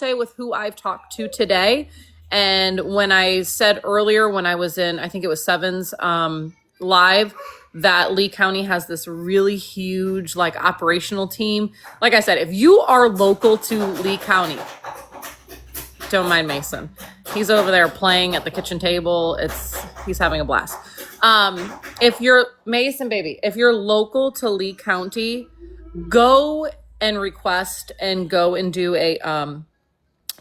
say with who I've talked to today, and when I said earlier when I was in, I think it was Seven's live, that Lee County has this really huge like operational team. Like I said, if you are local to Lee County, don't mind Mason. He's over there playing at the kitchen table. He's having a blast. If you're Mason, baby, if you're local to Lee County, go and request and go and do a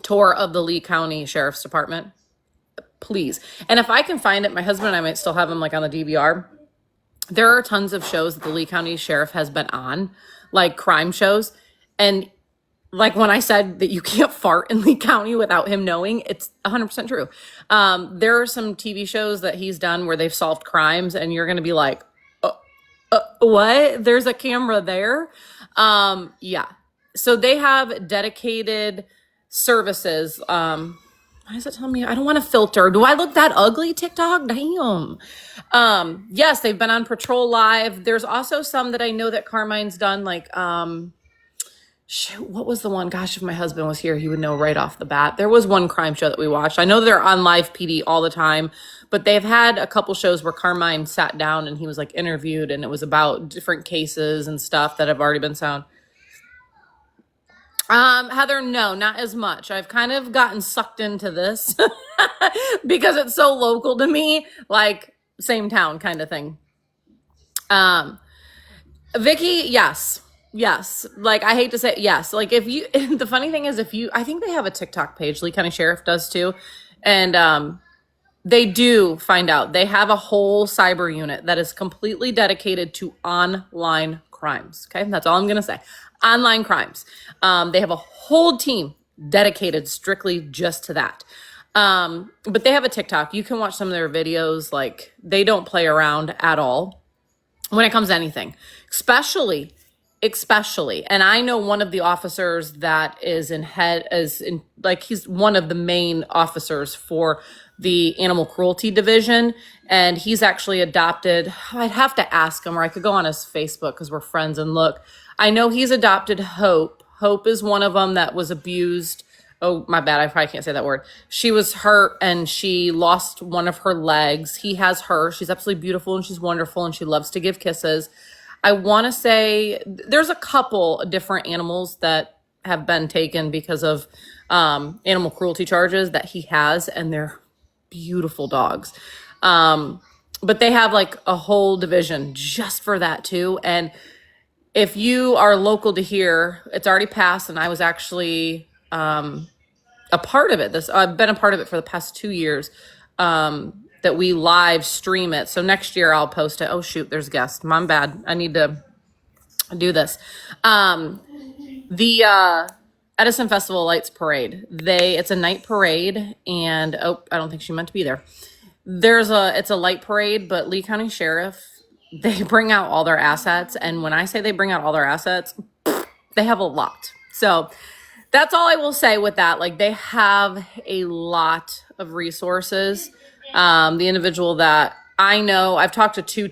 tour of the Lee County Sheriff's Department, please. And if I can find it, my husband and I might still have them like on the DVR. There are tons of shows that the Lee County Sheriff has been on, like crime shows. And like when I said that you can't fart in Lee County without him knowing, it's 100% true. There are some TV shows that he's done where they've solved crimes and you're going to be like, what? There's a camera there? Yeah. So they have dedicated services. Why is it telling me I don't want to filter? Do I look that ugly, TikTok? Damn. Yes, they've been on Patrol Live. There's also some that I know that Carmine's done, like, what was the one? Gosh, if my husband was here, he would know right off the bat. There was one crime show that we watched. I know they're on live PD all the time, but they've had a couple shows where Carmine sat down and he was like interviewed and it was about different cases and stuff that have already been sound. Heather, no, not as much. I've kind of gotten sucked into this because it's so local to me, like same town kind of thing. Vicky, yes. Yes. Like, I hate to say yes. Like if you, the funny thing is I think they have a TikTok page, Lee County Sheriff does too. And, they do find out they have a whole cyber unit that is completely dedicated to online crimes. Okay. That's all I'm going to say. Online crimes. They have a whole team dedicated strictly just to that. But they have a TikTok. You can watch some of their videos. Like they don't play around at all when it comes to anything, especially, and I know one of the officers that is like, he's one of the main officers for the animal cruelty division. And he's actually adopted, I'd have to ask him, or I could go on his Facebook because we're friends and look. I know he's adopted Hope. Hope is one of them that was abused. Oh, my bad. I probably can't say that word. She was hurt and she lost one of her legs. He has her. She's absolutely beautiful and she's wonderful and she loves to give kisses. I want to say there's a couple different animals that have been taken because of animal cruelty charges that he has, and they're beautiful dogs. But they have like a whole division just for that too. And if you are local to here, it's already passed, and I was actually a part of it. I've been a part of it for the past 2 years. That we live stream it. So next year I'll post it. Oh shoot, there's guests. My bad. I need to do this. The Edison Festival Lights Parade. It's a night parade, and I don't think she meant to be there. It's a light parade, but Lee County Sheriff, they bring out all their assets. And when I say they bring out all their assets, they have a lot. So that's all I will say with that. Like they have a lot of resources. The individual that I know, I've talked to two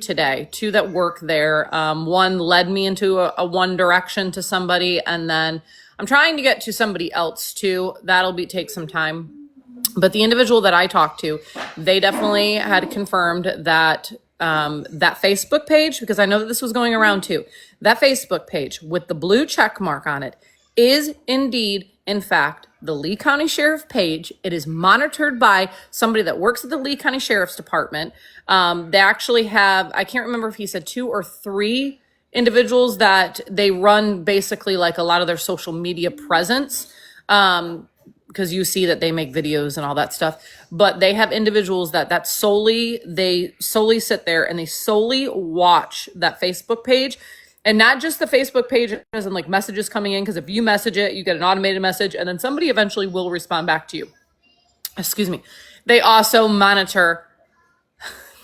that work there. One led me into a one direction to somebody, and then I'm trying to get to somebody else too. That'll take some time. But the individual that I talked to, they definitely had confirmed that that Facebook page, because I know that this was going around too, that Facebook page with the blue check mark on it is indeed, in fact, the Lee County Sheriff page. It is monitored by somebody that works at the Lee County Sheriff's Department. They actually have, I can't remember if he said 2 or 3 individuals that they run basically like a lot of their social media presence. Because you see that they make videos and all that stuff, but they have individuals they solely sit there and they solely watch that Facebook page. And not just the Facebook page as in like messages coming in, because if you message it, you get an automated message and then somebody eventually will respond back to you. Excuse me. They also monitor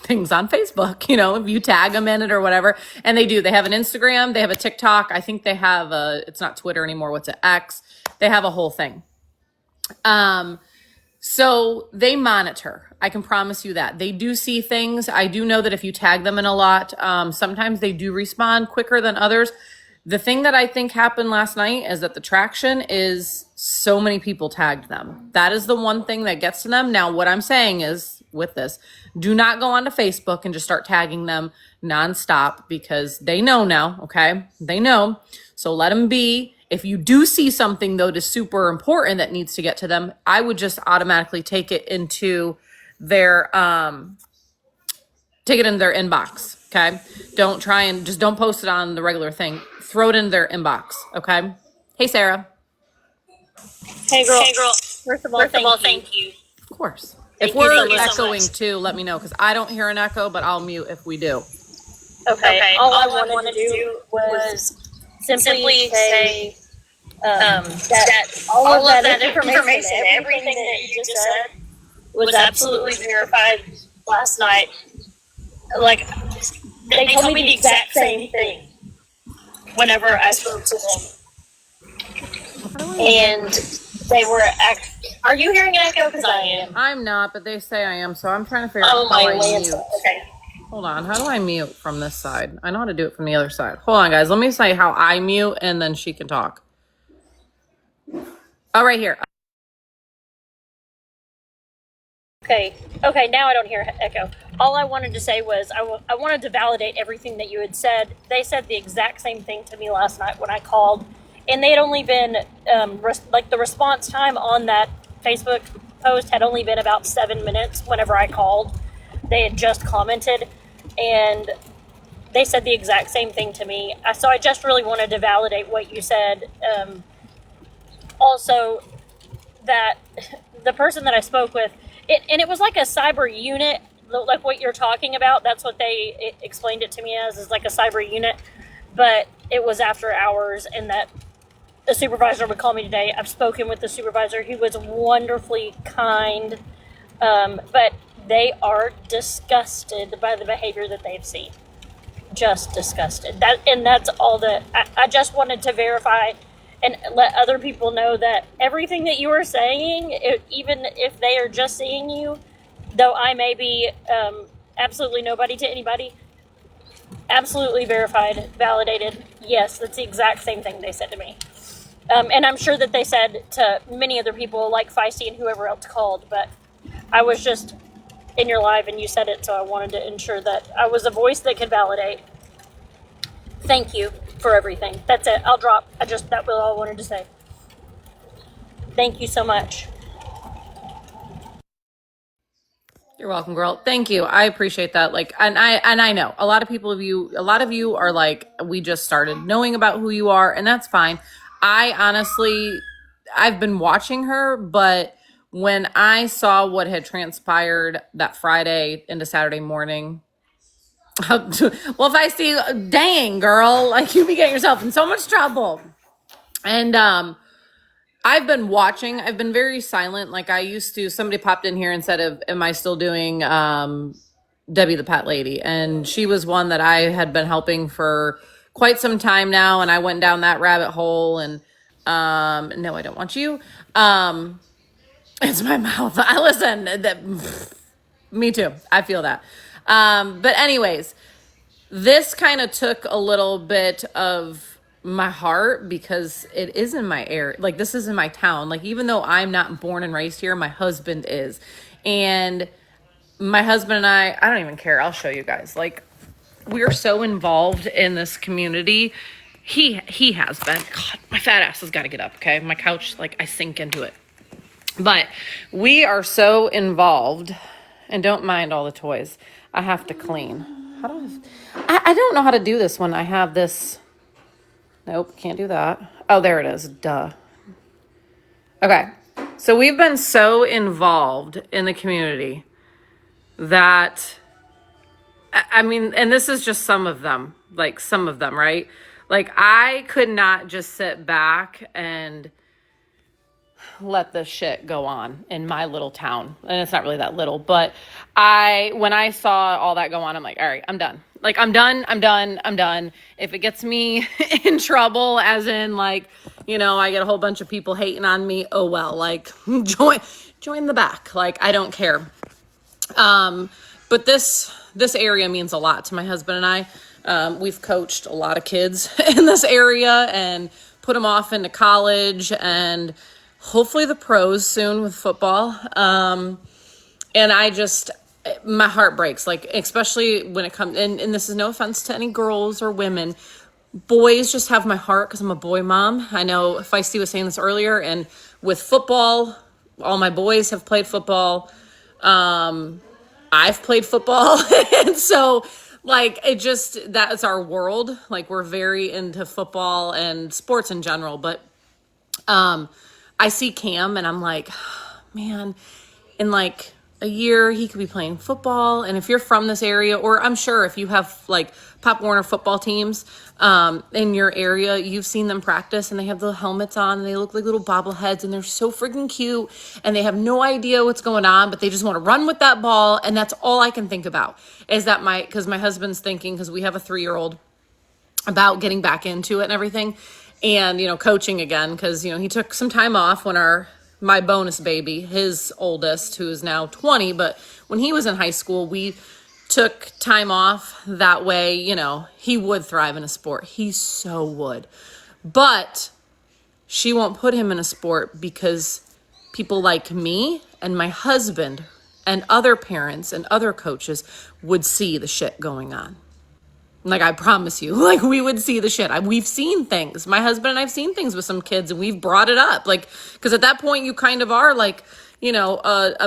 things on Facebook, if you tag them in it or whatever. And they do. They have an Instagram. They have a TikTok. I think they have it's not Twitter anymore. What's it? X. They have a whole thing. So they monitor. I can promise you that. They do see things. I do know that if you tag them in a lot, sometimes they do respond quicker than others. The thing that I think happened last night is that the traction is So many people tagged them. That is the one thing that gets to them. Now, what I'm saying is with this, do not go onto Facebook and just start tagging them nonstop, because they know now, okay? They know. So let them be. If you do see something, though, that's super important that needs to get to them, I would just automatically take it into their inbox, okay? Don't try and just don't post it on the regular thing. Throw it in their inbox, okay? Hey, Sarah. Hey girl. First of all, thank you. Of course. Thank If we're you so echoing much. too, let me know, because I don't hear an echo, but I'll mute if we do. Okay. All I wanted to do was simply say that all of that information, everything that you just said, was absolutely verified last night. Like, they told me the exact same thing whenever I spoke to them. And they were are you hearing an echo? Because I am. I'm not, but they say I am, so I'm trying to figure out how my I land. mute. Okay. Hold on, how do I mute from this side? I know how to do it from the other side. Hold on, guys, let me say how I mute, and then she can talk. Oh, right here. Okay, now I don't hear echo. All I wanted to say was I wanted to validate everything that you had said. They said the exact same thing to me last night when I called, and they had only been, the response time on that Facebook post had only been about 7 minutes whenever I called. They had just commented, and they said the exact same thing to me. So I just really wanted to validate what you said. Also, that the person that I spoke with, it was like a cyber unit, like what you're talking about. That's what they explained it to me as, is like a cyber unit. But it was after hours, and that the supervisor would call me today. I've spoken with the supervisor. He was wonderfully kind, but they are disgusted by the behavior that they've seen. Just disgusted. That's all that I just wanted to verify and let other people know that everything that you are saying, even if they are just seeing you, though I may be absolutely nobody to anybody, absolutely verified, validated. Yes, that's the exact same thing they said to me. And I'm sure that they said to many other people like Feisty and whoever else called, but I was just in your live and you said it, so I wanted to ensure that I was a voice that could validate. Thank you for everything. That's it. I'll drop. That was all I wanted to say. Thank you so much. You're welcome, girl. Thank you. I appreciate that. And I know a lot of you are like, we just started knowing about who you are, and that's fine. I've been watching her, but when I saw what had transpired that Friday into Saturday morning, well, if I see, dang, girl, like, you be getting yourself in so much trouble. And I've been very silent. Like, I used to, somebody popped in here and said, am I still doing Debbie the Pet Lady? And she was one that I had been helping for quite some time now, and I went down that rabbit hole. And no, I don't want you. It's my mouth. Me too. I feel that. But anyways, this kind of took a little bit of my heart, because it is in my area. Like, this is in my town. Like, even though I'm not born and raised here, my husband is. And my husband and I don't even care. I'll show you guys. Like, we're so involved in this community. He has been. God, my fat ass has got to get up, okay? My couch, like, I sink into it. But we are so involved, and don't mind all the toys. I have to clean. I don't know how to do this when I have this. Nope, can't do that. Oh, there it is. Duh. Okay. So we've been so involved in the community that, I mean, and this is just some of them, right? Like, I could not just sit back and let this shit go on in my little town. And it's not really that little, but when I saw all that go on, I'm like, all right, I'm done. Like, I'm done. If it gets me in trouble, as in, like, I get a whole bunch of people hating on me, oh well, like, join the back. Like, I don't care. But this area means a lot to my husband and I. We've coached a lot of kids in this area and put them off into college, and hopefully the pros soon with football. And my heart breaks, like, especially when it comes, and this is no offense to any girls or women. Boys just have my heart because I'm a boy mom. I know Feisty was saying this earlier, and with football, all my boys have played football. I've played football. And so, like, that's our world. Like, we're very into football and sports in general. But I see Cam and I'm like, man, in like a year he could be playing football. And if you're from this area, or I'm sure if you have like Pop Warner football teams in your area, you've seen them practice and they have the helmets on and they look like little bobbleheads and they're so freaking cute and they have no idea what's going on, but they just want to run with that ball. And that's all I can think about is that because my husband's thinking, because we have a 3-year-old, about getting back into it and everything. And, coaching again, because, he took some time off when my bonus baby, his oldest, who is now 20, but when he was in high school, we took time off. That way, he would thrive in a sport. He so would. But she won't put him in a sport because people like me and my husband and other parents and other coaches would see the shit going on. Like, I promise you, like, we would see the shit. We've seen things. My husband and I've seen things with some kids and we've brought it up. Like, because at that point you kind of are like, a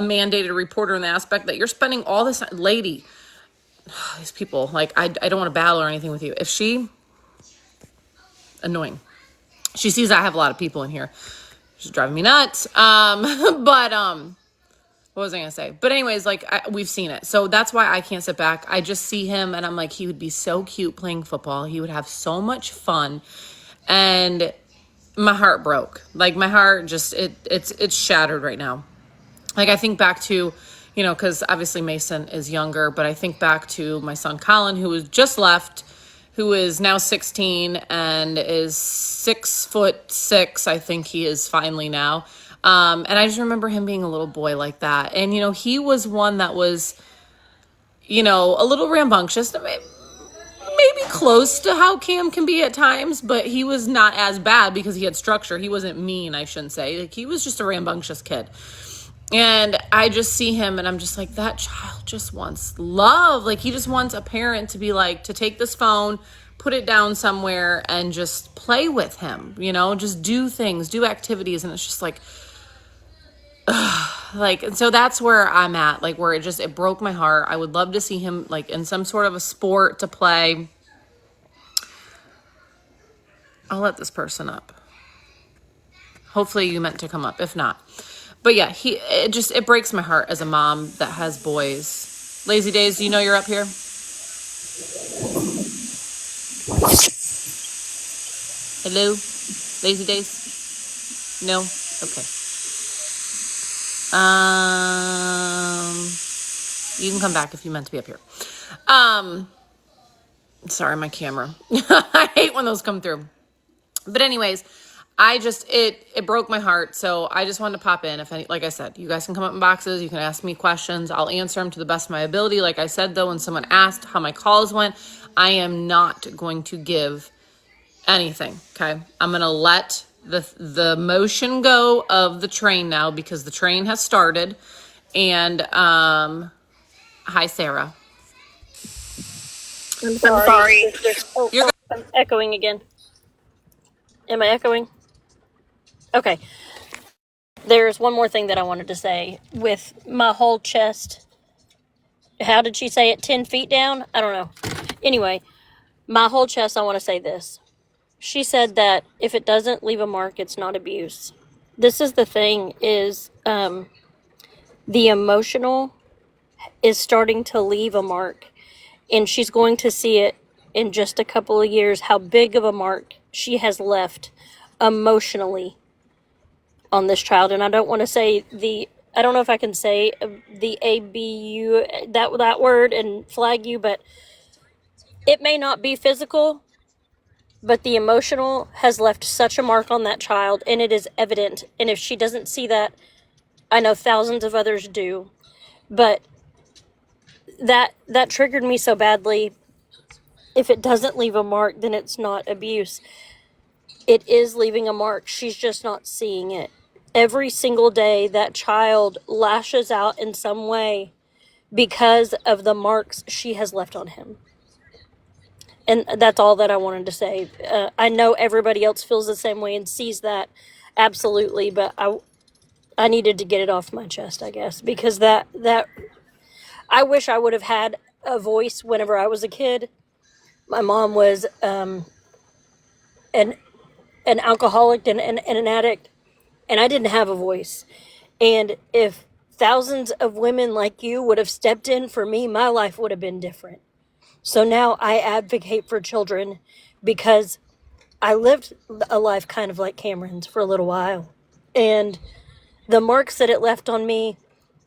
mandated reporter in the aspect that you're spending all this time. Lady, these people, like, I don't want to battle or anything with you. If annoying. She sees I have a lot of people in here. She's driving me nuts. What was I going to say? But anyways, like, we've seen it. So that's why I can't sit back. I just see him and I'm like, he would be so cute playing football. He would have so much fun. And my heart broke. Like, my heart just, it's shattered right now. Like, I think back to, because obviously Mason is younger, but I think back to my son Colin, who was just left, who is now 16 and is 6'6". I think he is finally now. And I just remember him being a little boy like that. And, he was one that was, a little rambunctious, maybe close to how Cam can be at times, but he was not as bad because he had structure. He wasn't mean, I shouldn't say. Like, he was just a rambunctious kid. And I just see him and I'm just like, that child just wants love. Like, he just wants a parent to be like, to take this phone, put it down somewhere and just play with him, just do things, do activities. And it's just like, like, and so that's where I'm at, like, where it broke my heart. I would love to see him like in some sort of a sport to play. I'll let this person up. Hopefully you meant to come up. If not, but yeah, it breaks my heart as a mom that has boys. Lazy Days, do you know you're up here? Hello? Lazy Days? No? Okay. You can come back if you meant to be up here. Sorry, my camera. I hate when those come through. But anyways, it broke my heart. So I just wanted to pop in. Like I said, you guys can come up in boxes. You can ask me questions. I'll answer them to the best of my ability. Like I said, though, when someone asked how my calls went, I am not going to give anything. Okay. I'm going to let the motion go of the train now because the train has started. And, hi, Sarah. I'm sorry. I'm echoing again. Am I echoing? Okay. There's one more thing that I wanted to say. With my whole chest, how did she say it? 10 feet down? I don't know. Anyway, my whole chest, I want to say this. She said that if it doesn't leave a mark, it's not abuse. This is the thing, is the emotional is starting to leave a mark. And she's going to see it in just a couple of years, how big of a mark she has left emotionally on this child. And I don't want to say I don't know if I can say the ABU, that word, and flag you, but it may not be physical, but the emotional has left such a mark on that child, and it is evident. And if she doesn't see that, I know thousands of others do. But that triggered me so badly. If it doesn't leave a mark, then it's not abuse. It is leaving a mark. She's just not seeing it. every single day that child lashes out in some way because of the marks she has left on him. And that's all that I wanted to say. I know everybody else feels the same way and sees that, absolutely, but I needed to get it off my chest, I guess, because that I wish I would have had a voice whenever I was a kid. My mom was an alcoholic and an addict, and I didn't have a voice. And if thousands of women like you would have stepped in for me, my life would have been different. So now I advocate for children because I lived a life kind of like Cameron's for a little while. And the marks that it left on me,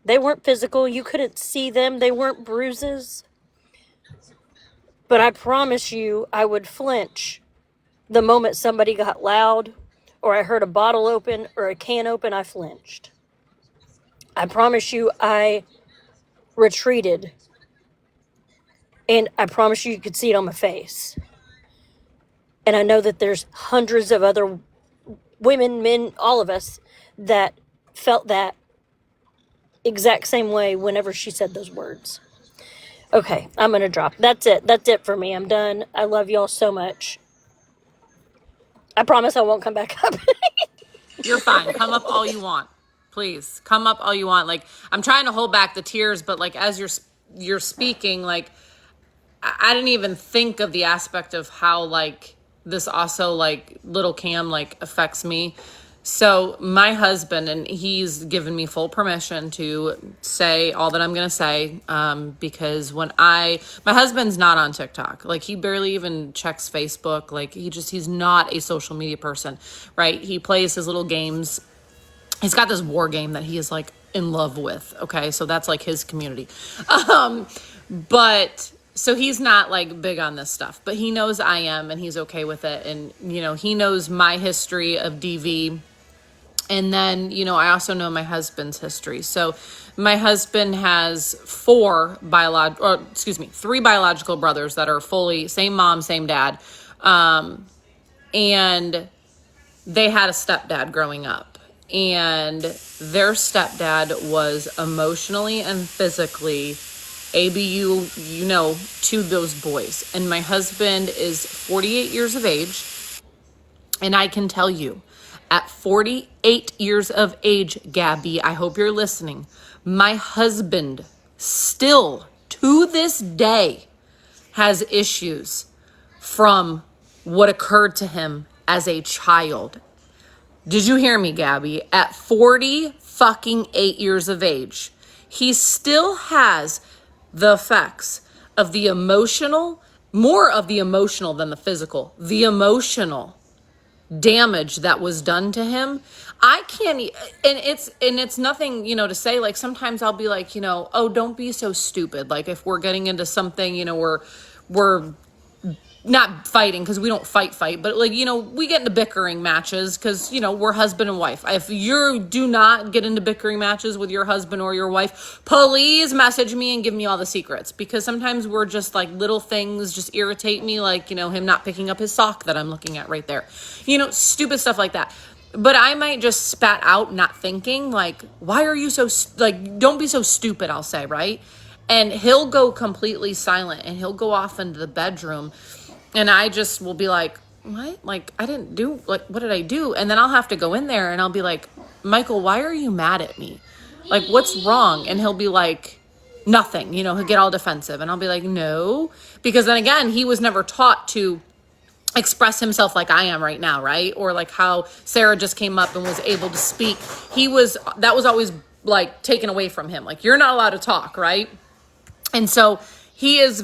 they weren't physical. You couldn't see them. They weren't bruises. But I promise you, I would flinch the moment somebody got loud or I heard a bottle open or a can open. I flinched. I promise you, I retreated. And I promise you could see it on my face. And I know that there's hundreds of other women, men, all of us that felt that exact same way whenever she said those words. Okay, I'm going to drop. That's it. That's it for me. I'm done. I love y'all so much. I promise I won't come back up. You're fine. Come up all you want. Please come up all you want. Like, I'm trying to hold back the tears, but like as you're speaking, like I didn't even think of the aspect of how like this also like little Cam like affects me. So my husband, and he's given me full permission to say all that I'm going to say, because my husband's not on TikTok. Like he barely even checks Facebook. Like he's not a social media person, right? He plays his little games. He's got this war game that he is like in love with. Okay. So that's like his community. But so he's not like big on this stuff, but he knows I am, and he's okay with it. And, he knows my history of DV. And then, I also know my husband's history. So my husband has three biological brothers that are fully same mom, same dad. And they had a stepdad growing up, and their stepdad was emotionally and physically ABU, to those boys. And my husband is 48 years of age. And I can tell you, at 48 years of age, Gabi, I hope you're listening, my husband still, to this day, has issues from what occurred to him as a child. Did you hear me, Gabi? At 48 years of age, he still has the effects of the emotional, more of the emotional than the physical, the emotional damage that was done to him. I can't, and it's nothing, to say, like, sometimes I'll be like, oh, don't be so stupid. Like if we're getting into something, we're not fighting, because we don't fight, but like, we get into bickering matches because, we're husband and wife. If you do not get into bickering matches with your husband or your wife, please message me and give me all the secrets, because sometimes we're just like little things just irritate me, like, him not picking up his sock that I'm looking at right there, stupid stuff like that. But I might just spat out, not thinking, like, why are you so, like, don't be so stupid, I'll say, right? And he'll go completely silent, and he'll go off into the bedroom. And I just will be like, what? Like, I didn't do, like, what did I do? And then I'll have to go in there and I'll be like, Michael, why are you mad at me? Like, what's wrong? And he'll be like, nothing, he'll get all defensive. And I'll be like, no, because then again, he was never taught to express himself like I am right now, right? Or like how Sarah just came up and was able to speak. That was always like taken away from him. Like, you're not allowed to talk, right? And so he is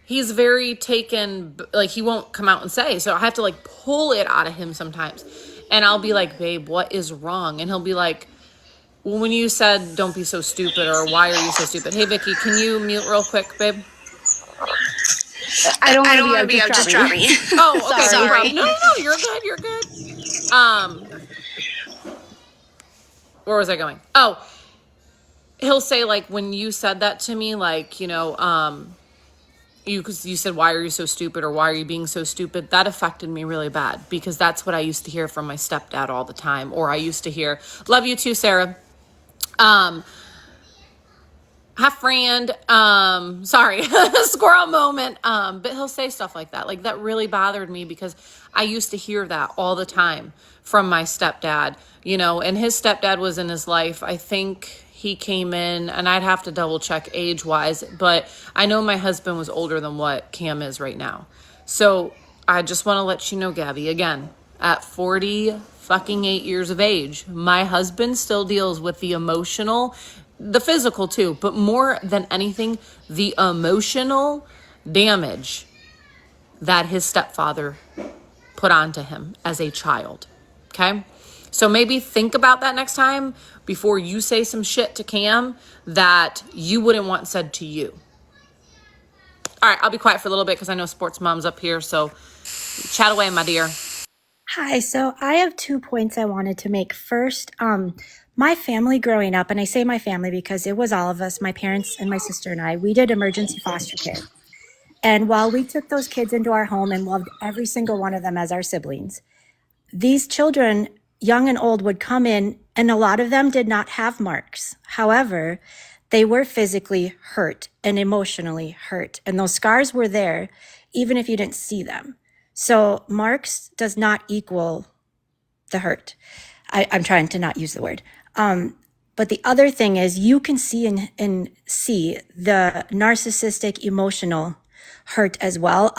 he's very taken, like he won't come out and say. So I have to like pull it out of him sometimes. And I'll be like, babe, what is wrong? And he'll be like, well, when you said don't be so stupid, or why are you so stupid? Hey, Vicky, can you mute real quick, babe? I don't want to be out, just drop me. Oh, okay. Sorry. No, you're good. You're good. Where was I going? Oh, he'll say like, when you said that to me, like, because you said, why are you so stupid, or why are you being so stupid? That affected me really bad, because that's what I used to hear from my stepdad all the time. Or I used to hear, love you too, Sarah. Half friend, sorry, squirrel moment. But he'll say stuff like that. Like, that really bothered me, because I used to hear that all the time from my stepdad, and his stepdad was in his life. I think he came in, and I'd have to double check age wise, but I know my husband was older than what Cam is right now. So I just want to let you know, Gabi, again, at 40 fucking 8 years of age, my husband still deals with the emotional, the physical too, but more than anything, the emotional damage that his stepfather put onto him as a child. Okay? So maybe think about that next time before you say some shit to Cam that you wouldn't want said to you. All right, I'll be quiet for a little bit because I know sports mom's up here, so chat away, my dear. Hi, so I have 2 points I wanted to make. First, my family growing up, and I say my family because it was all of us, my parents and my sister and I, we did emergency foster care. And while we took those kids into our home and loved every single one of them as our siblings, these children, young and old, would come in, and a lot of them did not have marks. However, they were physically hurt and emotionally hurt. And those scars were there, even if you didn't see them. So marks does not equal the hurt. I'm trying to not use the word. But the other thing is, you can see and see the narcissistic emotional hurt as well.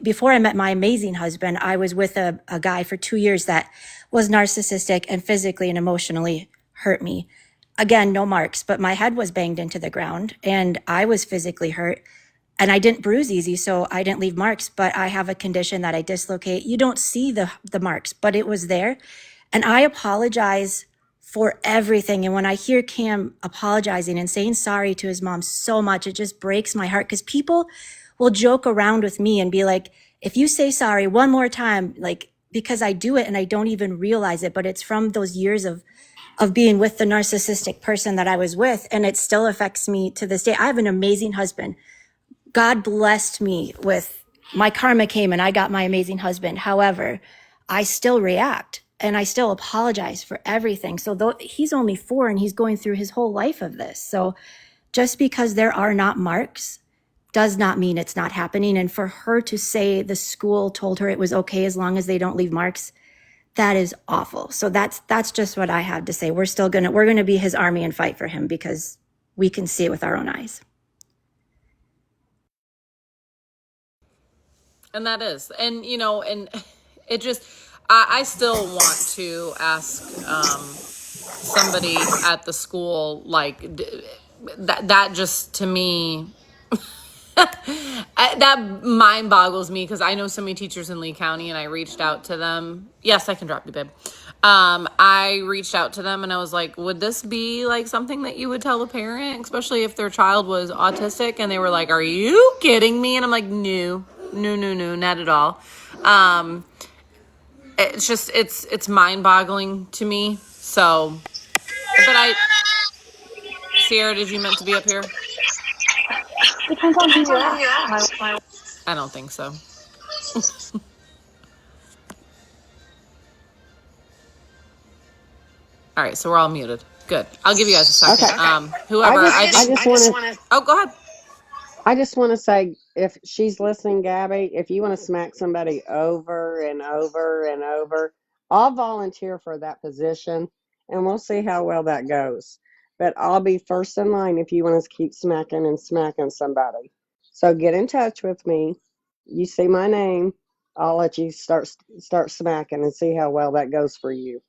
Before I met my amazing husband, I was with a guy for 2 years that was narcissistic and physically and emotionally hurt me. Again, no marks, but my head was banged into the ground and I was physically hurt. And I didn't bruise easy, so I didn't leave marks, but I have a condition that I dislocate. You don't see the marks, but it was there. And I apologize for everything. And when I hear Cam apologizing and saying sorry to his mom so much, it just breaks my heart, because people will joke around with me and be like, if you say sorry one more time, like, because I do it and I don't even realize it, but it's from those years of being with the narcissistic person that I was with, and it still affects me to this day. I have an amazing husband. God blessed me with, my karma came and I got my amazing husband. However, I still react and I still apologize for everything. So though he's only 4 and he's going through his whole life of this. So just because there are not marks does not mean it's not happening. And for her to say the school told her it was okay as long as they don't leave marks, that is awful. So that's just what I have to say. We're going to be his army and fight for him, because we can see it with our own eyes. And that is, and and it just, I still want to ask somebody at the school, like, that just, to me, that mind boggles me, because I know so many teachers in Lee County, and I reached out to them. Yes, I can drop you, babe. I reached out to them and I was like, would this be like something that you would tell a parent, especially if their child was autistic? And they were like, are you kidding me? And I'm like, no, not at all. It's just, it's mind boggling to me. So, but Sierra, did you meant to be up here? Depends on who you ask. I don't think so. All right, so we're all muted. Good. I'll give you guys a second. Okay. Whoever. I just want to. Oh, go ahead. I just want to say, if she's listening, Gabi, if you want to smack somebody over and over and over, I'll volunteer for that position, and we'll see how well that goes. But I'll be first in line if you want to keep smacking and smacking somebody. So get in touch with me. You see my name, I'll let you start smacking and see how well that goes for you.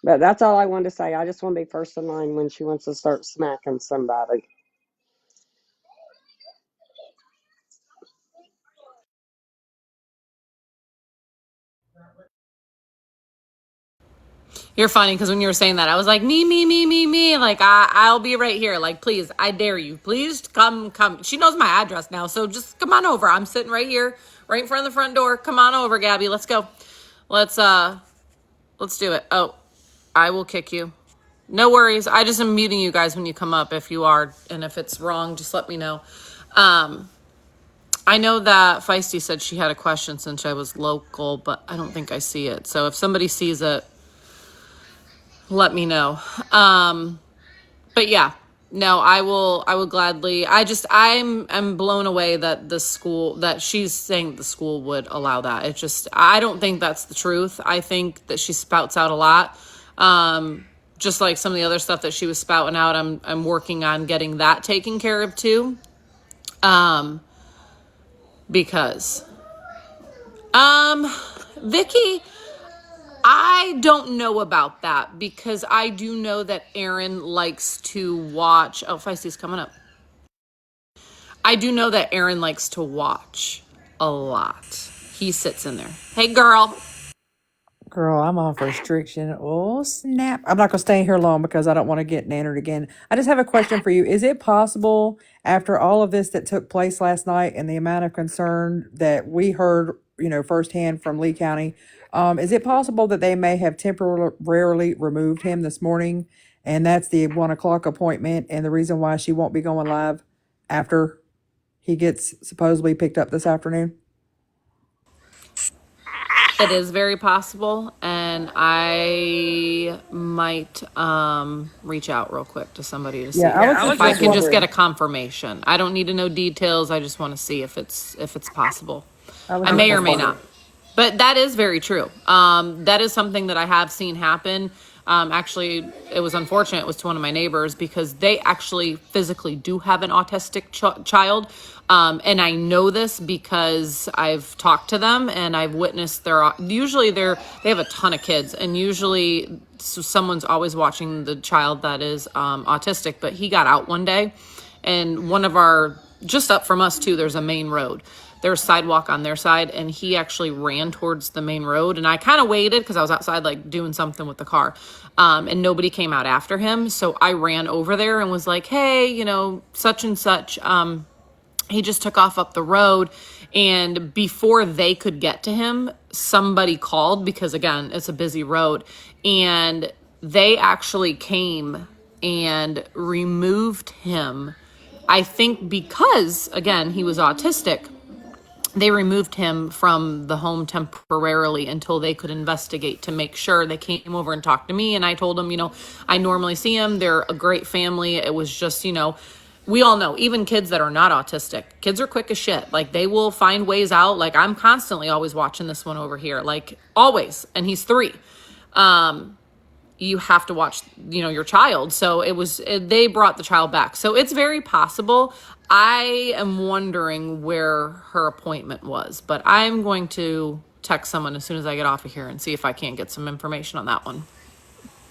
But that's all I wanted to say. I just want to be first in line when she wants to start smacking somebody. You're funny, because when you were saying that, I was like, me. Like, I'll be right here. Like, please, I dare you. Please come. She knows my address now, so just come on over. I'm sitting right here, right in front of the front door. Come on over, Gabi. Let's go. Let's do it. Oh, I will kick you. No worries. I just am muting you guys when you come up, if you are, and if it's wrong, just let me know. I know that Feisty said she had a question since I was local, but I don't think I see it. So if somebody sees it, let me know. But yeah, no, I will gladly. I'm blown away that the school, that she's saying the school would allow that. It just, I don't think that's the truth. I think that she spouts out a lot. Just like some of the other stuff that she was spouting out, I'm working on getting that taken care of too. Because Vicky, I don't know about that, because I do know that Aaron likes to watch. Oh, Feisty's coming up. I do know that Aaron likes to watch a lot. He sits in there. Hey, girl. Girl, I'm off restriction. Oh, snap. I'm not going to stay here long because I don't want to get nannered again. I just have a question for you. Is it possible, after all of this that took place last night and the amount of concern that we heard, firsthand from Lee County, is it possible that they may have temporarily removed him this morning, and that's the 1 o'clock appointment and the reason why she won't be going live after he gets supposedly picked up this afternoon? It is very possible, and I might reach out real quick to somebody to see if I can just get a confirmation. I don't need to know details. I just want to see if it's possible. I may or may not. But that is very true. That is something that I have seen happen. Actually, it was unfortunate. It was to one of my neighbors, because they actually physically do have an autistic child. And I know this because I've talked to them and I've witnessed they have a ton of kids, and usually someone's always watching the child that is autistic. But he got out one day, and just up from us too, there's a main road. There's sidewalk on their side, and he actually ran towards the main road, and I kind of waited because I was outside like doing something with the car, and nobody came out after him. So I ran over there and was like, hey, such and such. He just took off up the road, and before they could get to him, somebody called, because again, it's a busy road, and they actually came and removed him. I think because, again, he was autistic, they removed him from the home temporarily until they could investigate to make sure. They came over and talked to me, and I told them, I normally see them. They're a great family. It was just, we all know, even kids that are not autistic, kids are quick as shit. Like, they will find ways out. Like, I'm constantly always watching this one over here, like always. And he's 3. You have to watch, your child. So they brought the child back. So it's very possible. I am wondering where her appointment was, but I'm going to text someone as soon as I get off of here and see if I can't get some information on that one.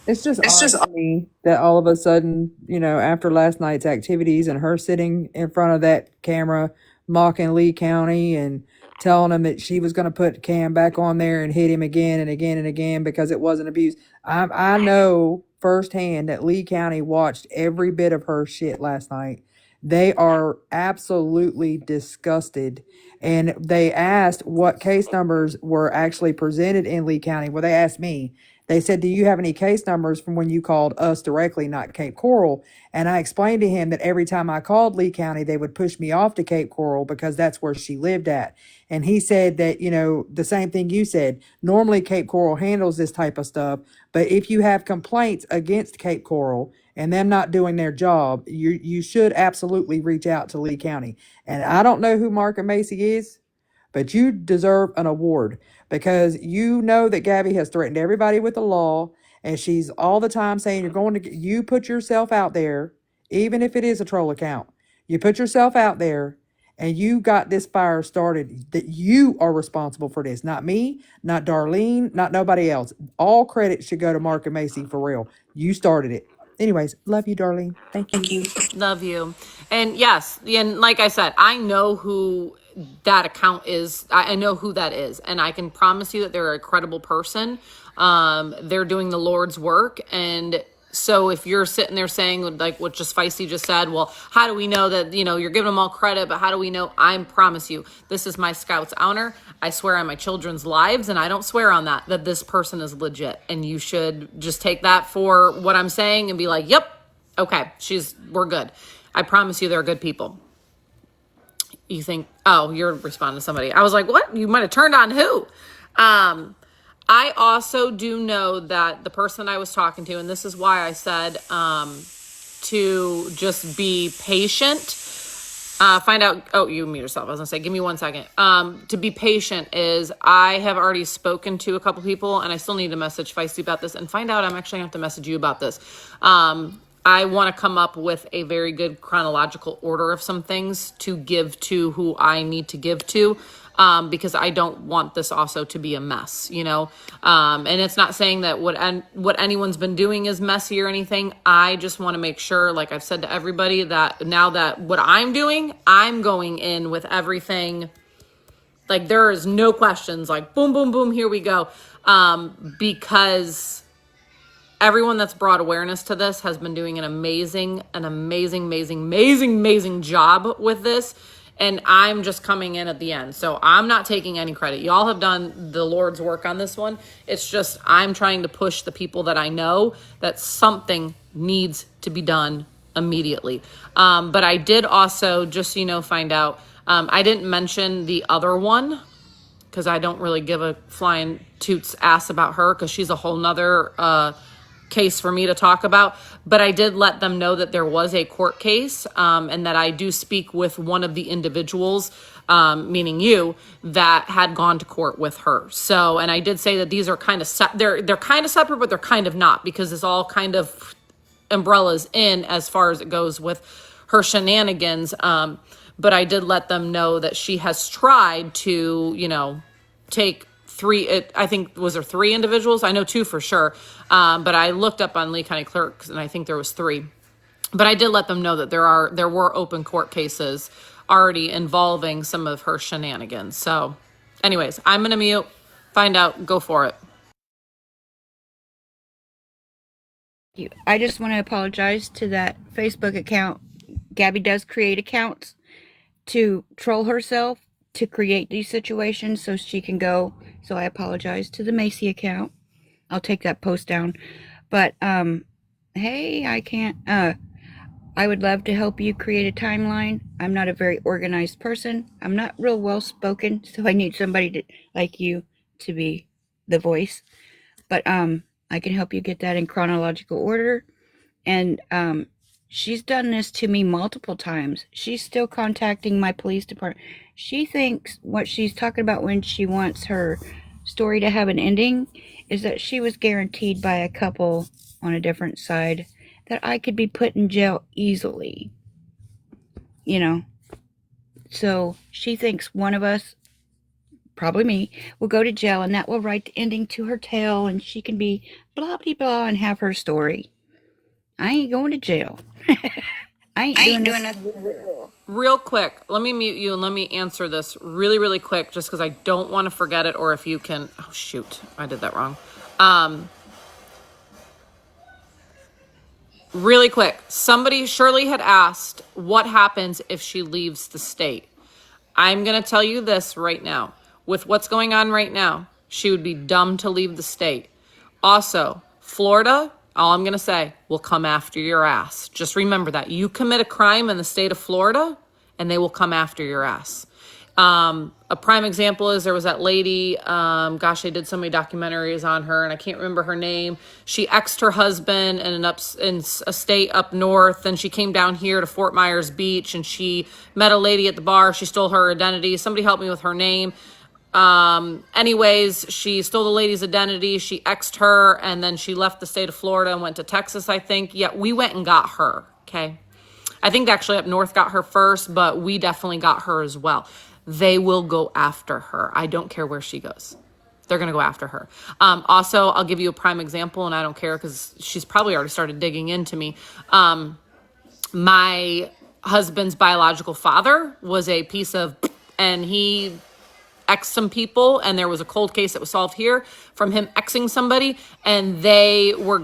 It's just odd to me that all of a sudden, after last night's activities and her sitting in front of that camera mocking Lee County and telling him that she was going to put Cam back on there and hit him again and again and again because it wasn't abuse. I know firsthand that Lee County watched every bit of her shit last night. They are absolutely disgusted. And they asked what case numbers were actually presented in Lee County. Well, they asked me. They said, do you have any case numbers from when you called us directly, not Cape Coral? And I explained to him that every time I called Lee County, they would push me off to Cape Coral because that's where she lived at. And he said that, the same thing you said. Normally, Cape Coral handles this type of stuff. But if you have complaints against Cape Coral and them not doing their job, you should absolutely reach out to Lee County. And I don't know who Mark and Macy is, but you deserve an award because you know that Gabi has threatened everybody with the law, and she's all the time saying you put yourself out there, even if it is a troll account. You put yourself out there, and you got this fire started, that you are responsible for this. Not me, not Darlene, not nobody else. All credit should go to Mark and Macy for real. You started it. Anyways, love you, Darlene. Thank you. Love you. And yes, and like I said, I know who that account is. I know who that is. And I can promise you that they're a credible person. They're doing the Lord's work. And so if you're sitting there saying, like what just Feisty just said, well, how do we know that, you're giving them all credit, but how do we know? I promise you, this is my Scout's honor. I swear on my children's lives, and I don't swear on that this person is legit. And you should just take that for what I'm saying and be like, yep, okay, we're good. I promise you they're good people. You think, oh, you're responding to somebody. I was like, what? You might have turned on who? I also do know that the person I was talking to, and this is why I said to just be patient. Find out. Oh, you mute yourself. I was gonna say, give me 1 second. To be patient is I have already spoken to a couple people, and I still need to message Feisty about this and find out. I'm actually gonna have to message you about this. I want to come up with a very good chronological order of some things to give to who I need to give to. Because I don't want this also to be a mess, you know? And it's not saying that what anyone's been doing is messy or anything. I just want to make sure, like I've said to everybody, that now that what I'm doing, I'm going in with everything. Like there is no questions, like boom, boom, boom, here we go. Because everyone that's brought awareness to this has been doing an amazing job with this. And I'm just coming in at the end. So I'm not taking any credit. Y'all have done the Lord's work on this one. It's just I'm trying to push the people that I know that something needs to be done immediately. But I did also, just so you know, find out, I didn't mention the other one because I don't really give a flying toot's ass about her because she's a whole nother case for me to talk about, but I did let them know that there was a court case, and that I do speak with one of the individuals, meaning you, that had gone to court with her. So, and I did say that these are kind of they're kind of separate, but they're kind of not, because it's all kind of umbrellas in as far as it goes with her shenanigans. But I did let them know that she has tried to, you know, take I think, was there 3 individuals? I know 2 for sure. But I looked up on Lee County Clerks and I think there was 3. But I did let them know that there were open court cases already involving some of her shenanigans. So anyways, I'm going to mute, find out, go for it. I just want to apologize to that Facebook account. Gabi does create accounts to troll herself, to create these situations so she can go. So I apologize to the Macy account. I'll take that post down. But hey, I can't I would love to help you create a timeline. I'm not a very organized person. I'm not real well spoken, so I need somebody like you to be the voice. But I can help you get that in chronological order. And she's done this to me multiple times. She's still contacting my police department. She thinks what she's talking about when she wants her story to have an ending is that she was guaranteed by a couple on a different side that I could be put in jail easily. You know? So she thinks one of us, probably me, will go to jail and that will write the ending to her tale and she can be blah, blah, blah and have her story. I ain't going to jail. I ain't doing nothing. Real quick, let me mute you and let me answer this really, really quick, just because I don't want to forget it, or if you can, oh shoot, I did that wrong. Really quick, Shirley had asked, what happens if she leaves the state? I'm going to tell you this right now. With what's going on right now, she would be dumb to leave the state. Also, Florida, all I'm going to say, will come after your ass. Just remember that. You commit a crime in the state of Florida, and they will come after your ass. A prime example is there was that lady, they did so many documentaries on her, and I can't remember her name. She exed her husband in a state up north, and she came down here to Fort Myers Beach, and she met a lady at the bar. She stole her identity. Somebody help me with her name. Anyways, she stole the lady's identity. She exed her, and then she left the state of Florida and went to Texas, I think. Yeah, we went and got her, okay? I think actually up north got her first, but we definitely got her as well. They will go after her. I don't care where she goes. They're going to go after her. Also, I'll give you a prime example, and I don't care because she's probably already started digging into me. My husband's biological father was a piece of, and he X'd some people, and there was a cold case that was solved here from him Xing somebody, and they were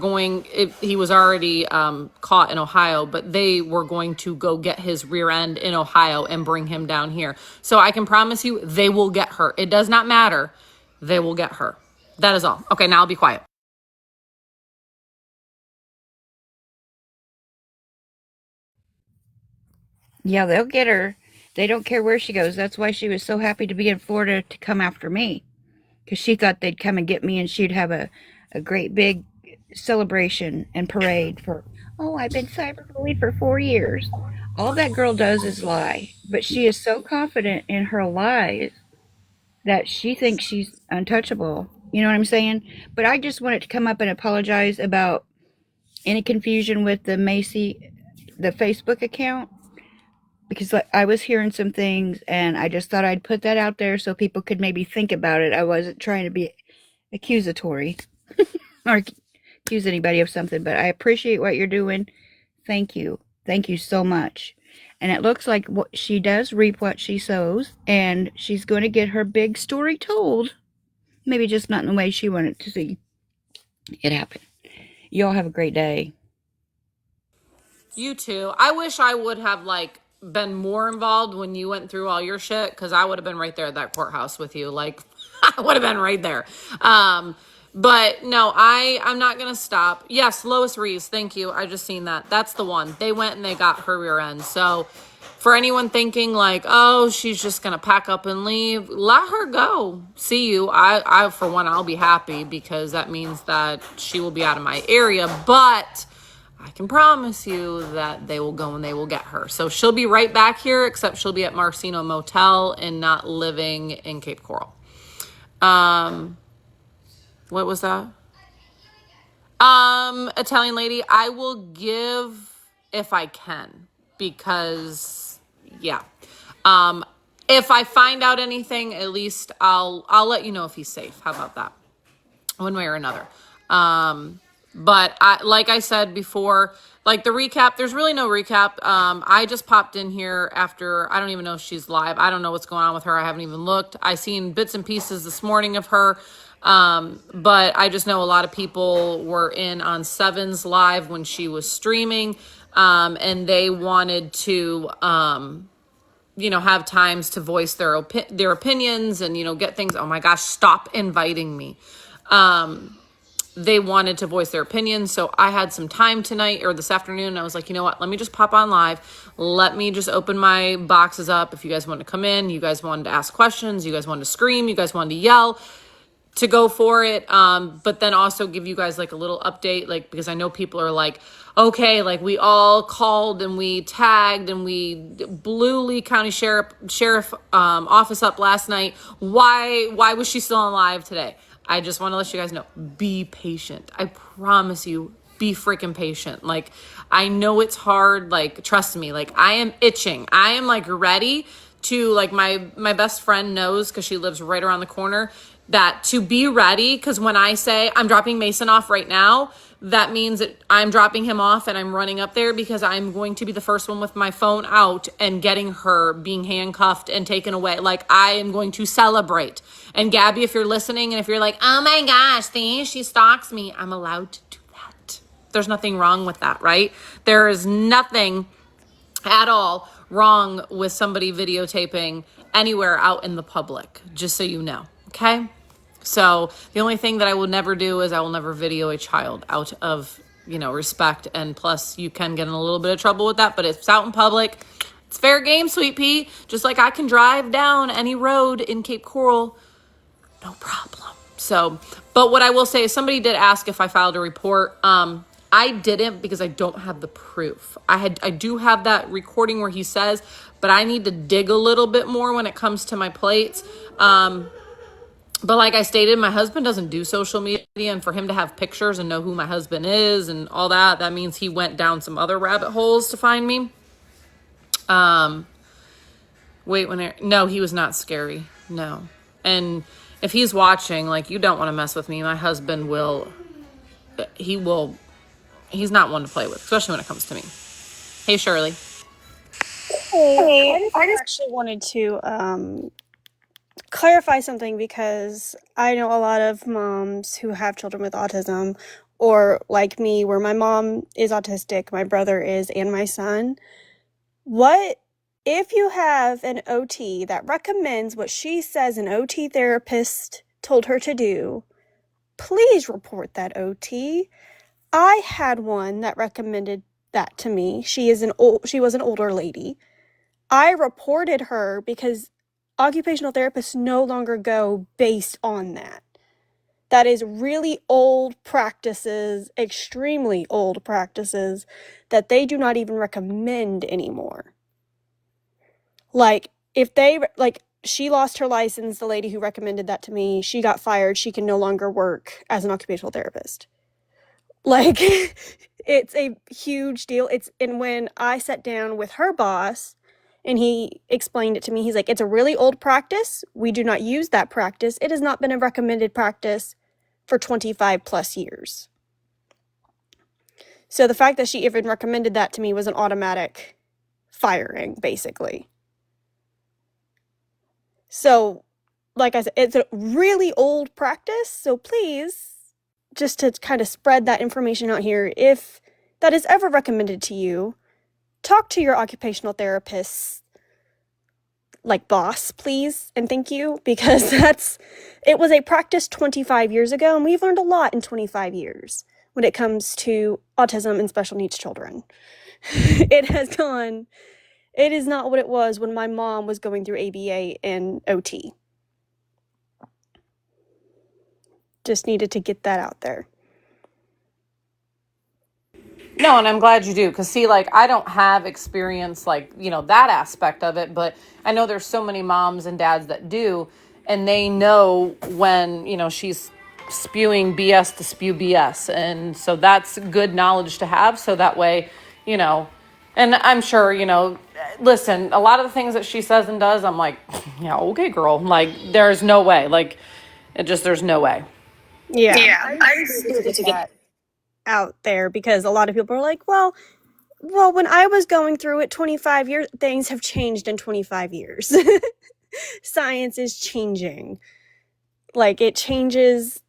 he was already caught in Ohio, but they were going to go get his rear end in Ohio and bring him down here. So I can promise you they will get her. It does not matter. They will get her. That is all. Okay, now I'll be quiet. Yeah, they'll get her. They don't care where she goes. That's why she was so happy to be in Florida to come after me, because she thought they'd come and get me and she'd have a great big celebration and parade for, oh, I've been cyberbullied for 4 years. All that girl does is lie, but she is so confident in her lies that she thinks she's untouchable. You know what I'm saying? But I just wanted to come up and apologize about any confusion with the Facebook account, because I was hearing some things and I just thought I'd put that out there so people could maybe think about it. I wasn't trying to be accusatory or accuse anybody of something, but I appreciate what you're doing. Thank you. Thank you so much. And it looks like what she does reap what she sows, and she's going to get her big story told. Maybe just not in the way she wanted to see it happen. Y'all have a great day. You too. I wish I would have like been more involved when you went through all your shit, because I would have been right there at that courthouse with you. Like I would have been right there. But no, I'm not gonna stop. Yes, Lois Reeves, thank you. I just seen that. That's the one. They went and they got her rear end. So for anyone thinking like, oh, she's just gonna pack up and leave, let her go. See you. I for one, I'll be happy, because that means that she will be out of my area. But I can promise you that they will go and they will get her. So she'll be right back here, except she'll be at Marcino Motel and not living in Cape Coral. What was that? Italian lady, I will give if I can, because yeah. If I find out anything, at least I'll let you know if he's safe. How about that? One way or another. But like I said before, like the recap, there's really no recap. I just popped in here after, I don't even know if she's live. I don't know what's going on with her. I haven't even looked. I seen bits and pieces this morning of her. But I just know a lot of people were in on Seven's live when she was streaming. And they wanted to, have times to voice their opinions and, get things. Oh my gosh, stop inviting me. They wanted to voice their opinions. So I had some time tonight or this afternoon. And I was like, you know what? Let me just pop on live. Let me just open my boxes up. If you guys want to come in, you guys wanted to ask questions, you guys wanted to scream, you guys wanted to yell, to go for it. But then also give you guys like a little update, like, because I know people are like, okay, like we all called and we tagged and we blew Lee County Sheriff office up last night. Why was she still on live today? I just want to let you guys know, be patient. I promise you, be freaking patient. Like, I know it's hard. Like, trust me, like I am itching. I am like ready to, like, my best friend knows, because she lives right around the corner, that to be ready. Because when I say I'm dropping Mason off right now, that means that I'm dropping him off and I'm running up there, because I'm going to be the first one with my phone out and getting her being handcuffed and taken away. Like, I am going to celebrate. And Gabi, if you're listening and if you're like, oh my gosh, she stalks me, I'm allowed to do that. There's nothing wrong with that, right? There is nothing at all wrong with somebody videotaping anywhere out in the public, just so you know, okay? So the only thing that I will never do is I will never video a child, out of, respect. And plus you can get in a little bit of trouble with that, but if it's out in public, it's fair game, sweet pea. Just like I can drive down any road in Cape Coral, no problem. So, but what I will say is, somebody did ask if I filed a report. I didn't, because I don't have the proof. I do have that recording where he says, but I need to dig a little bit more when it comes to my plates. But like I stated, my husband doesn't do social media, and for him to have pictures and know who my husband is and all that, that means he went down some other rabbit holes to find me. No, he was not scary. No. And if he's watching, like, you don't want to mess with me. My husband he's not one to play with, especially when it comes to me. Hey, Shirley. Hey, I just actually wanted to clarify something, because I know a lot of moms who have children with autism, or like me, where my mom is autistic, my brother is, and my son. What if you have an OT that recommends what she says an OT therapist told her to do? Please report that OT. I had one that recommended that to me. She was an older lady. I reported her because occupational therapists no longer go based on that. That is really old practices, extremely old practices that they do not even recommend anymore. Like, if they, like, she lost her license, the lady who recommended that to me, she got fired. She can no longer work as an occupational therapist. Like, it's a huge deal. And when I sat down with her boss and he explained it to me, he's like, it's a really old practice. We do not use that practice. It has not been a recommended practice for 25 plus years. So the fact that she even recommended that to me was an automatic firing, basically. So, like I said, it's a really old practice. So please, just to kind of spread that information out here, if that is ever recommended to you, talk to your occupational therapist, like, boss, please, and thank you, because it was a practice 25 years ago, and we've learned a lot in 25 years when it comes to autism and special needs children. It is not what it was when my mom was going through ABA and OT. Just needed to get that out there. No, and I'm glad you do, because see, like, I don't have experience, like, that aspect of it, but I know there's so many moms and dads that do, and they know when, she's spewing BS to spew BS, and so that's good knowledge to have, so that way, and I'm sure, listen, a lot of the things that she says and does, I'm like, yeah, okay, girl, like, there's no way, like, there's no way. Yeah. I needed to get out there, because a lot of people are like, well, when I was going through it 25 years, things have changed in 25 years. Science is changing. Like, it changes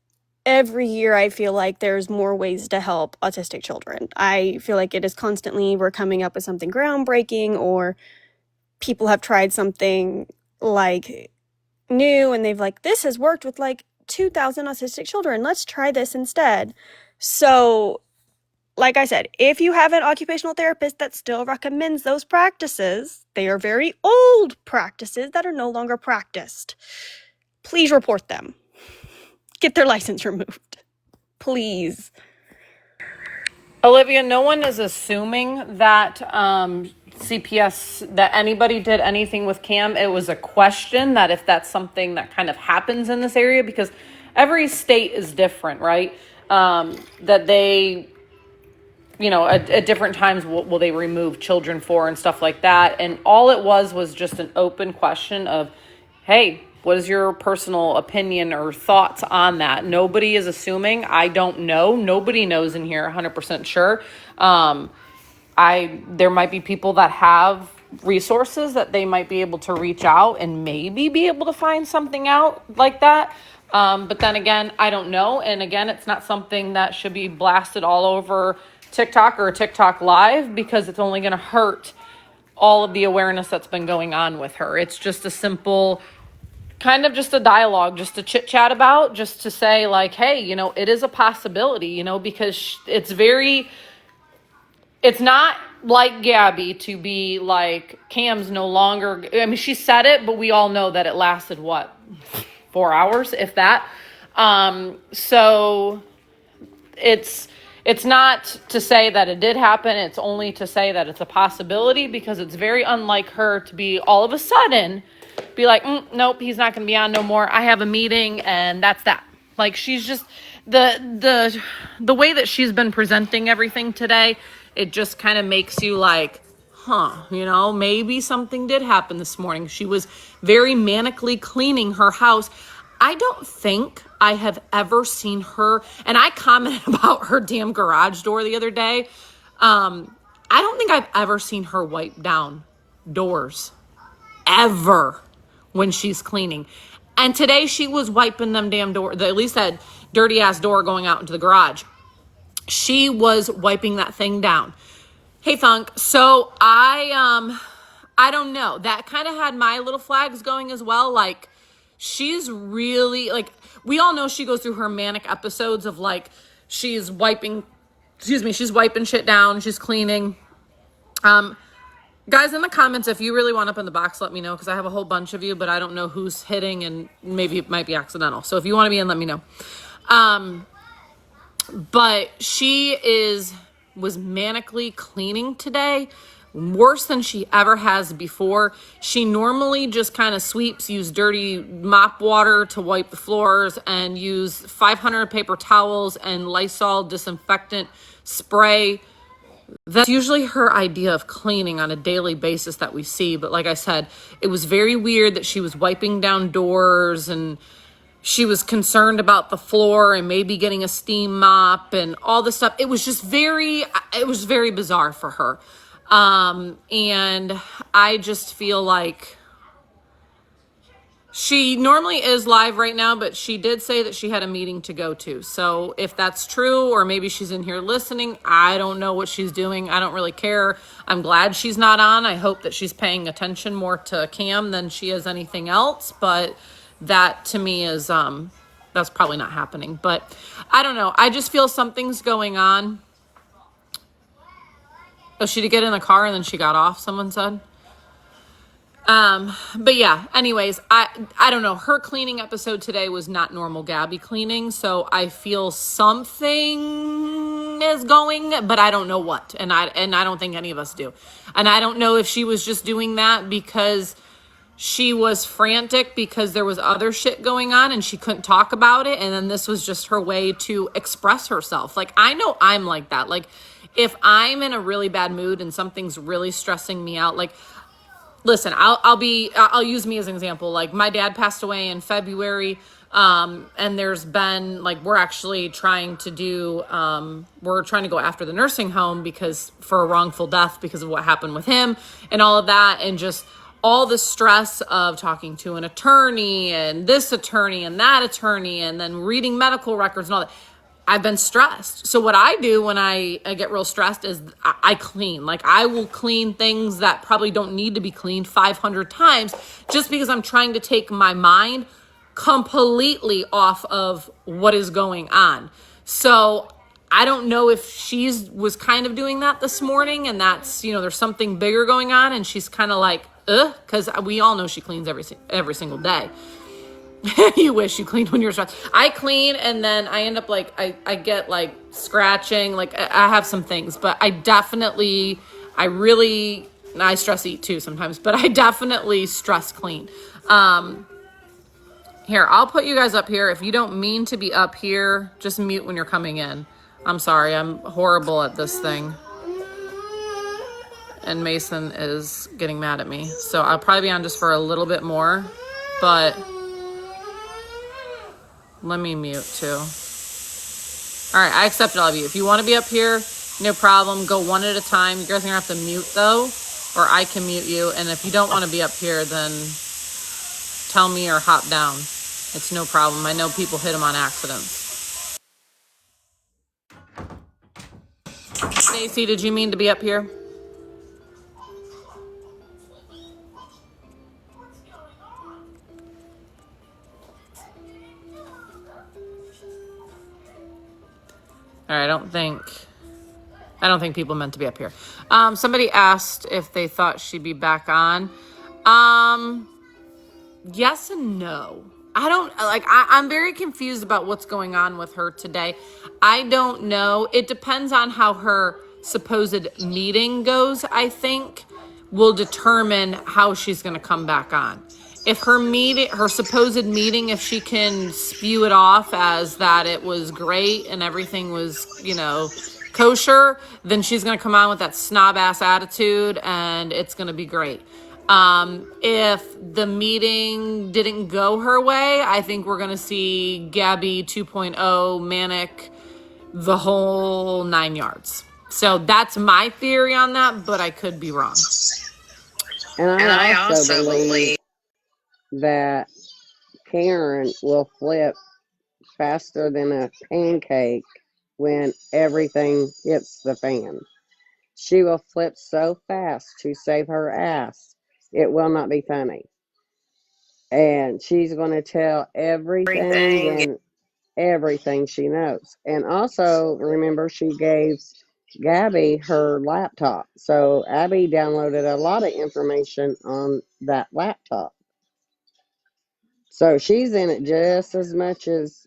every year. I feel like there's more ways to help autistic children. I feel like it is constantly, we're coming up with something groundbreaking, or people have tried something like new and they've like, this has worked with like 2,000 autistic children. Let's try this instead. So, like I said, if you have an occupational therapist that still recommends those practices, they are very old practices that are no longer practiced. Please report them. Get their license removed. Please. Olivia, no one is assuming that CPS, that anybody did anything with Cam. It was a question that if that's something that kind of happens in this area, because every state is different, right? That they, at different times will they remove children for and stuff like that. And all it was just an open question of, hey, what is your personal opinion or thoughts on that? Nobody is assuming. I don't know. Nobody knows in here 100% sure. There might be people that have resources that they might be able to reach out and maybe be able to find something out like that. But then again, I don't know. And again, it's not something that should be blasted all over TikTok or TikTok live, because it's only going to hurt all of the awareness that's been going on with her. It's just a simple kind of just a dialogue, just to chit chat about, just to say like, hey, it is a possibility, because it's not like Gabi to be like, Cam's no longer, I mean, she said it, but we all know that it lasted 4 hours, if that. So it's not to say that it did happen. It's only to say that it's a possibility, because it's very unlike her to be all of a sudden be like, nope, he's not going to be on no more. I have a meeting and that's that. Like, she's just the way that she's been presenting everything today, it just kind of makes you like, maybe something did happen this morning. She was very manically cleaning her house. I don't think I have ever seen her, and I commented about her damn garage door the other day. I don't think I've ever seen her wipe down doors ever when she's cleaning. And today she was wiping them damn door, at least that dirty ass door going out into the garage. She was wiping that thing down. Hey, Thunk. So I don't know. That kind of had my little flags going as well. Like, she's really, like, we all know she goes through her manic episodes of like, she's wiping shit down, she's cleaning. Guys, in the comments, if you really want up in the box, let me know, because I have a whole bunch of you, but I don't know who's hitting, and maybe it might be accidental. So if you want to be in, let me know. But was manically cleaning today, worse than she ever has before. She normally just kind of sweeps, use dirty mop water to wipe the floors, and use 500 paper towels and Lysol disinfectant spray. That's usually her idea of cleaning on a daily basis that we see. But like I said, it was very weird that she was wiping down doors, and she was concerned about the floor and maybe getting a steam mop and all this stuff. It was very bizarre for her. And I just feel like she normally is live right now, but she did say that she had a meeting to go to. So if that's true, or maybe she's in here listening, I don't know what she's doing. I don't really care. I'm glad she's not on. I hope that she's paying attention more to Cam than she is anything else. But that to me is, that's probably not happening. But I don't know. I just feel something's going on. Oh, she did get in the car and then she got off, someone said. But yeah, anyways, I don't know. Her cleaning episode today was not normal Gabi cleaning. So I feel something is going, but I don't know what. And I don't think any of us do. And I don't know if she was just doing that because she was frantic because there was other shit going on and she couldn't talk about it. And then this was just her way to express herself. Like, I know I'm like that. Like, if I'm in a really bad mood and something's really stressing me out, like, listen, I'll use me as an example. Like, my dad passed away in February. And there's been, like, we're actually trying to go after the nursing home for a wrongful death because of what happened with him and all of that. And just all the stress of talking to an attorney and this attorney and that attorney, and then reading medical records and all that. I've been stressed. So what I do when I get real stressed is I clean. Like, I will clean things that probably don't need to be cleaned 500 times just because I'm trying to take my mind completely off of what is going on. So I don't know if was kind of doing that this morning, and that's, there's something bigger going on, and she's kind of like, because we all know she cleans every single day. You wish you cleaned when you're stressed. I clean, and then I end up like, I get like scratching, like I have some things, but I stress eat too sometimes, but I definitely stress clean. Here, I'll put you guys up here. If you don't mean to be up here, just mute when you're coming in. I'm sorry, I'm horrible at this thing. And Mason is getting mad at me. So I'll probably be on just for a little bit more, but let me mute too. All right, I accept all of you. If you want to be up here, no problem. Go one at a time. You guys are going to have to mute though, or I can mute you. And if you don't want to be up here, then tell me or hop down. It's no problem. I know people hit them on accidents. Stacy, did you mean to be up here? All right, I don't think people meant to be up here. Somebody asked if they thought she'd be back on. Yes and no. I'm very confused about what's going on with her today. I don't know. It depends on how her supposed meeting goes, I think, will determine how she's going to come back on. If her supposed meeting, if she can spew it off as that it was great and everything was, kosher, then she's going to come on with that snob ass attitude and it's going to be great. If the meeting didn't go her way, I think we're going to see Gabi 2.0 manic the whole 9 yards. So that's my theory on that, but I could be wrong. And I also believe that Karen will flip faster than a pancake when everything hits the fan. She will flip so fast to save her ass. It will not be funny. And she's going to tell everything she knows. And also, remember, she gave Gabi her laptop. So Abby downloaded a lot of information on that laptop. So she's in it just as much as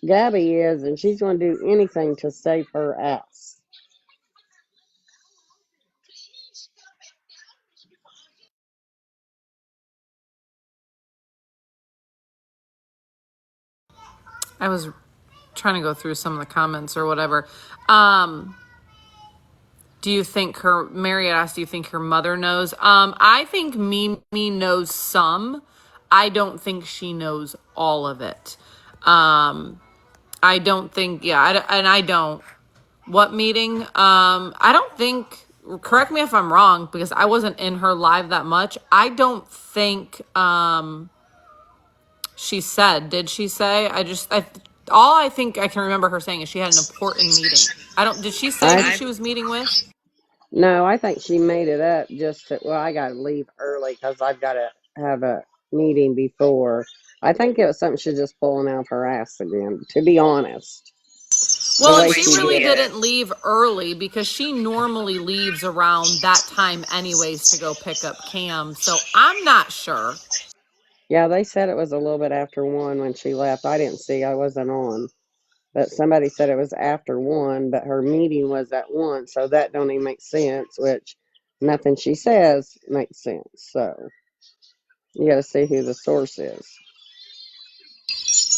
Gabi is, and she's going to do anything to save her ass. I was trying to go through some of the comments or whatever. Do you think Mary asked, do you think her mother knows? I think Mimi knows some. I don't think she knows all of it. I don't think, I don't. What meeting? I don't think, correct me if I'm wrong, because I wasn't in her live that much. I don't think, she said, did she say? All I think I can remember her saying is she had an important meeting. Did she say who she was meeting with? No, I think she made it up just to, well, I got to leave early because I've got to have a meeting before. I think it was something she's just pulling out of her ass again, to be honest. Well, and she really didn't leave early because she normally leaves around that time anyways to go pick up Cam. So I'm not sure. Yeah, they said it was a little bit after 1 when she left. I didn't see, I wasn't on. But somebody said it was after 1, but her meeting was at 1, so that don't even make sense, which nothing she says makes sense. So you got to see who the source is.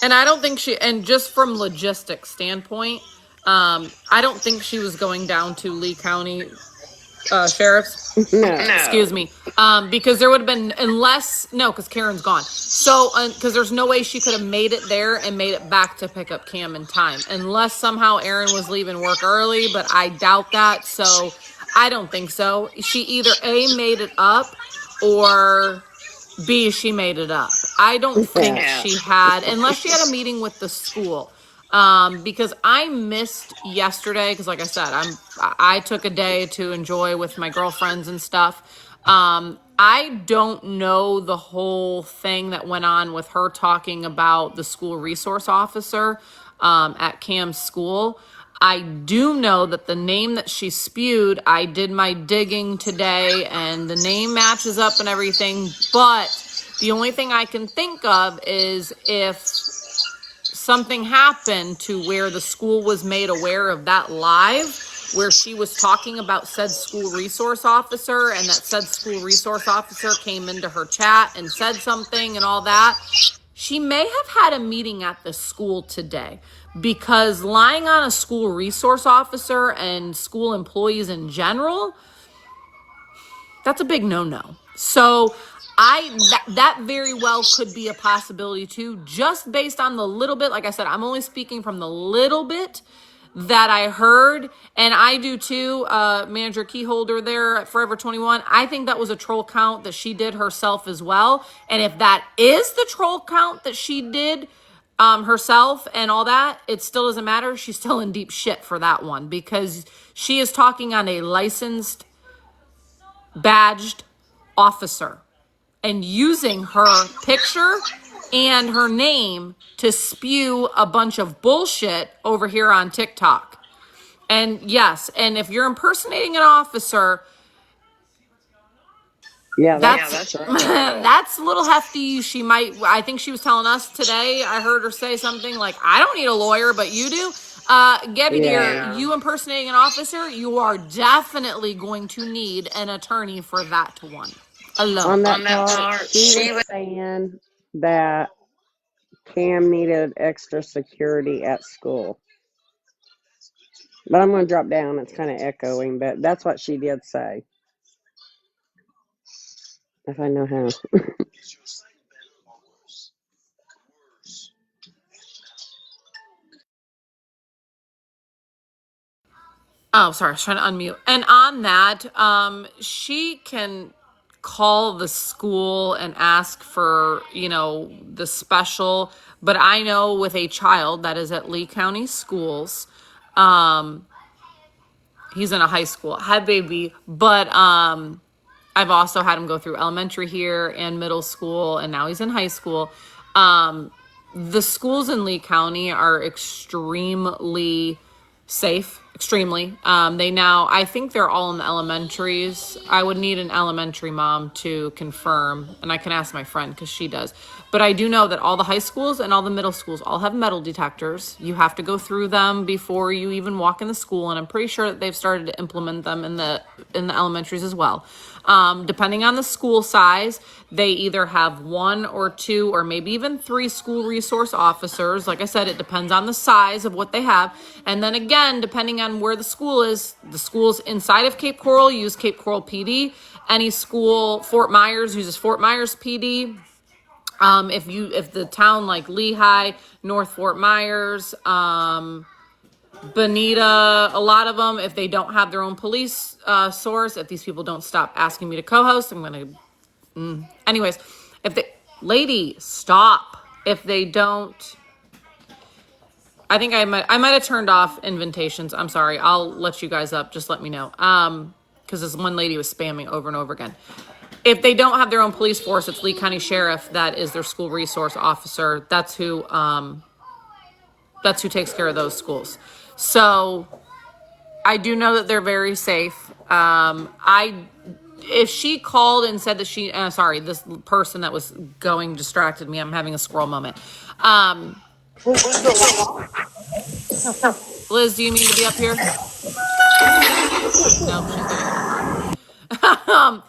And I don't think and just from logistics standpoint, I don't think she was going down to Lee County Sheriff's. No. Excuse me. Because there would have been, because Karen's gone. So, because there's no way she could have made it there and made it back to pick up Cam in time. Unless somehow Aaron was leaving work early, but I doubt that. So, I don't think so. She either A, made it up, or B, she made it up. I don't think she had, unless she had a meeting with the school. Because I missed yesterday, because like I said, I took a day to enjoy with my girlfriends and stuff. I don't know the whole thing that went on with her talking about the school resource officer at Cam's school. I do know that the name that she spewed, I did my digging today and the name matches up and everything, but the only thing I can think of is if something happened to where the school was made aware of that live, where she was talking about said school resource officer, and that said school resource officer came into her chat and said something and all that. She may have had a meeting at the school today, because lying on a school resource officer and school employees in general, that's a big no-no. So that very well could be a possibility too, just based on the little bit. Like I said, I'm only speaking from the little bit that I heard, and I do too. Manager Keyholder there at Forever 21, I think that was a troll count that she did herself as well. And if that is the troll count that she did herself and all that, it still doesn't matter. She's still in deep shit for that one, because she is talking on a licensed, badged officer and using her picture and her name to spew a bunch of bullshit over here on TikTok. And yes, and if you're impersonating an officer, that's that's a little hefty. I think she was telling us today, I heard her say something like, I don't need a lawyer, but you do. Gabi, dear, you impersonating an officer, you are definitely going to need an attorney for that one alone. On that part, she was saying that Cam needed extra security at school. But I'm going to drop down. It's kind of echoing, but that's what she did say. If I know how. Oh, sorry, I was trying to unmute. And on that, she can call the school and ask for, the special. But I know with a child that is at Lee County Schools, he's in a high school, had baby, but I've also had him go through elementary here and middle school, and now he's in high school. The schools in Lee County are extremely safe, extremely. I think they're all in the elementaries. I would need an elementary mom to confirm, and I can ask my friend because she does. But I do know that all the high schools and all the middle schools all have metal detectors. You have to go through them before you even walk in the school, and I'm pretty sure that they've started to implement them in the elementaries as well. Depending on the school size, they either have 1 or 2 or maybe even 3 school resource officers. Like I said, it depends on the size of what they have. And then again, depending on where the schools inside of Cape Coral use Cape Coral PD. Any school, Fort Myers uses Fort Myers PD. If the town like Lehigh, North Fort Myers, Bonita, a lot of them, if they don't have their own police source, if these people don't stop asking me to co-host, I'm going to... Anyways, lady, stop. If they don't... I think I might have turned off invitations. I'm sorry. I'll let you guys up. Just let me know. Because this one lady was spamming over and over again. If they don't have their own police force, it's Lee County Sheriff that is their school resource officer. That's who takes care of those schools. So I do know that they're very safe. If she called and said that this person that was going distracted me. I'm having a squirrel moment. Liz, do you mean to be up here? No, she's getting in her car.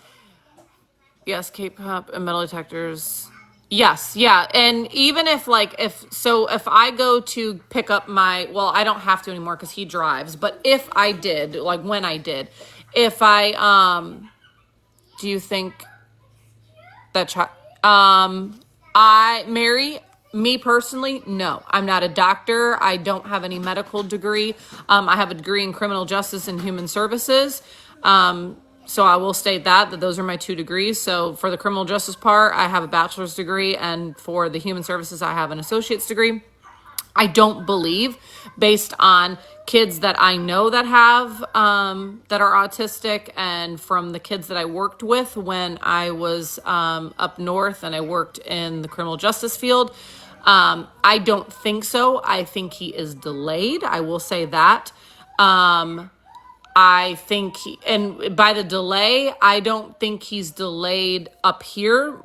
Yes, Cape Cod and metal detectors. Yes, yeah. And even if I go to pick up I don't have to anymore because he drives, but if I did, like when I did, do you think that me personally, no, I'm not a doctor. I don't have any medical degree. I have a degree in criminal justice and human services. So I will state that those are my 2 degrees. So for the criminal justice part, I have a bachelor's degree, and for the human services, I have an associate's degree. I don't believe, based on kids that I know that have that are autistic, and from the kids that I worked with when I was up north and I worked in the criminal justice field, I don't think so. I think he is delayed. I will say that. I think and by the delay, I don't think he's delayed up here,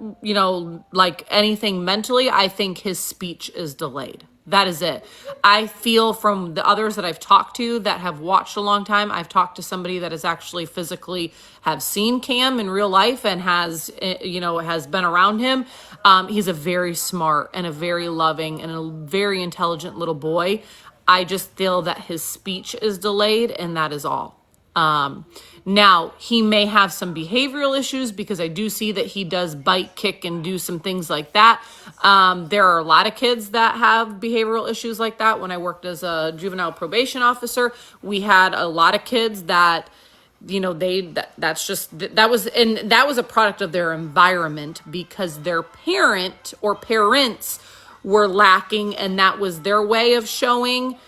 like anything mentally. I think his speech is delayed. That is it. I feel from the others that I've talked to that have watched a long time. I've talked to somebody that has actually physically have seen Cam in real life and has been around him. He's a very smart and a very loving and a very intelligent little boy. I just feel that his speech is delayed, and that is all. Now, he may have some behavioral issues because I do see that he does bite, kick, and do some things like that. There are a lot of kids that have behavioral issues like that. When I worked as a juvenile probation officer, we had a lot of kids that, that was a product of their environment because their parent or parents were lacking, and that was their way of showing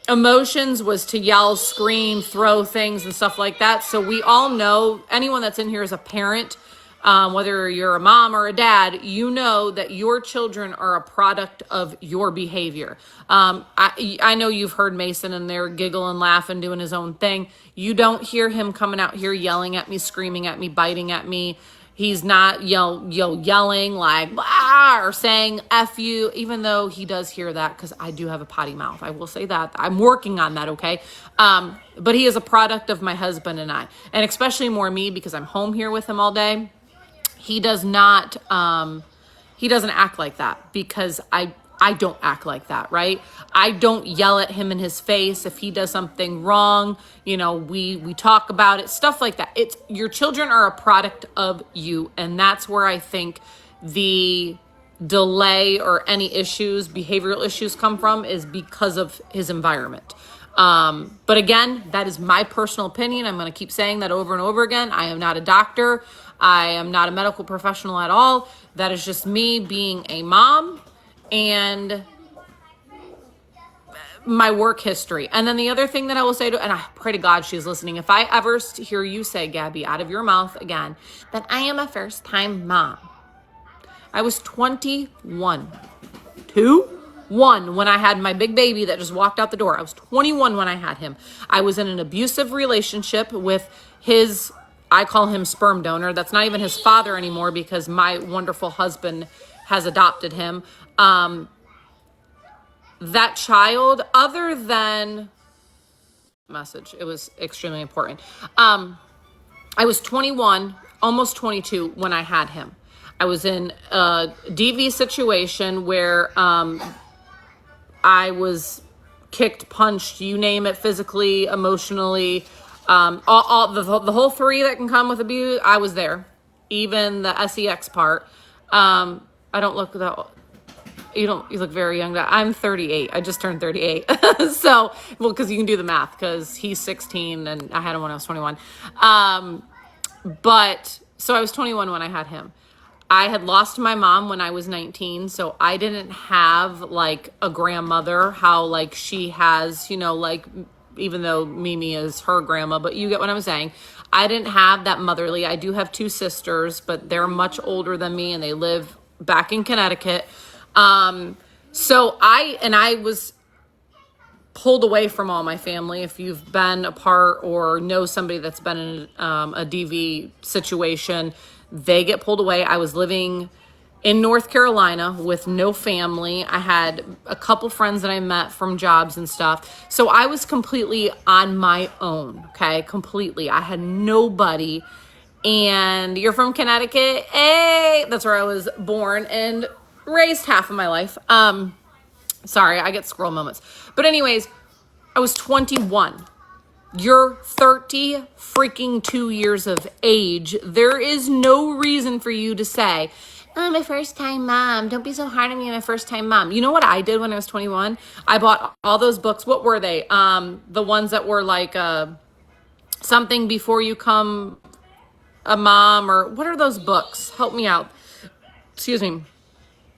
emotions, was to yell, scream, throw things and stuff like that. So we all know, anyone that's in here is a parent, whether you're a mom or a dad, you know that your children are a product of your behavior. I know you've heard Mason in there giggle and laugh and doing his own thing. You don't hear him coming out here yelling at me, screaming at me, biting at me. He's not yelling like, ah, or saying F you, even though he does hear that because I do have a potty mouth. I will say that. I'm working on that, okay? But he is a product of my husband and I, and especially more me because I'm home here with him all day. He does not, he doesn't act like that because I don't act like that, right? I don't yell at him in his face if he does something wrong. We talk about it, stuff like that. Your children are a product of you. And that's where I think the delay or any issues, behavioral issues come from, is because of his environment. But again, that is my personal opinion. I'm going to keep saying that over and over again. I am not a doctor. I am not a medical professional at all. That is just me being a mom and my work history. And then the other thing that I will say and I pray to God she's listening, if I ever hear you say, Gabi, out of your mouth again, that I am a first-time mom. I was 21. 2? 21 when I had my big baby that just walked out the door. I was 21 when I had him. I was in an abusive relationship with his, I call him sperm donor. That's not even his father anymore because my wonderful husband has adopted him. That child, other than message, it was extremely important. I was 21, almost 22 when I had him. I was in a DV situation where I was kicked, punched, you name it, physically, emotionally, the whole three that can come with abuse. I was there, even the sex part. I don't look that. You look very young. I'm 38. I just turned 38. So, well, because you can do the math because he's 16 and I had him when I was 21. But so I was 21 when I had him. I had lost my mom when I was 19. So I didn't have like a grandmother, how like she has, like, even though Mimi is her grandma, but you get what I'm saying. I didn't have that motherly. I do have 2 sisters, but they're much older than me and they live back in Connecticut. So I was pulled away from all my family. If you've been a part or know somebody that's been in a DV situation, they get pulled away. I was living in North Carolina with no family. I had a couple friends that I met from jobs and stuff. So I was completely on my own. Okay. Completely. I had nobody. And you're from Connecticut. Hey, that's where I was born and raised half of my life. Sorry, I get scroll moments. But anyways, I was 21. You're 30 freaking 2 years of age. There is no reason for you to say, oh, my first time mom. Don't be so hard on me, my first time mom. You know what I did when I was 21? I bought all those books. What were they? The ones that were like something before you come a mom, or what are those books? Help me out. Excuse me.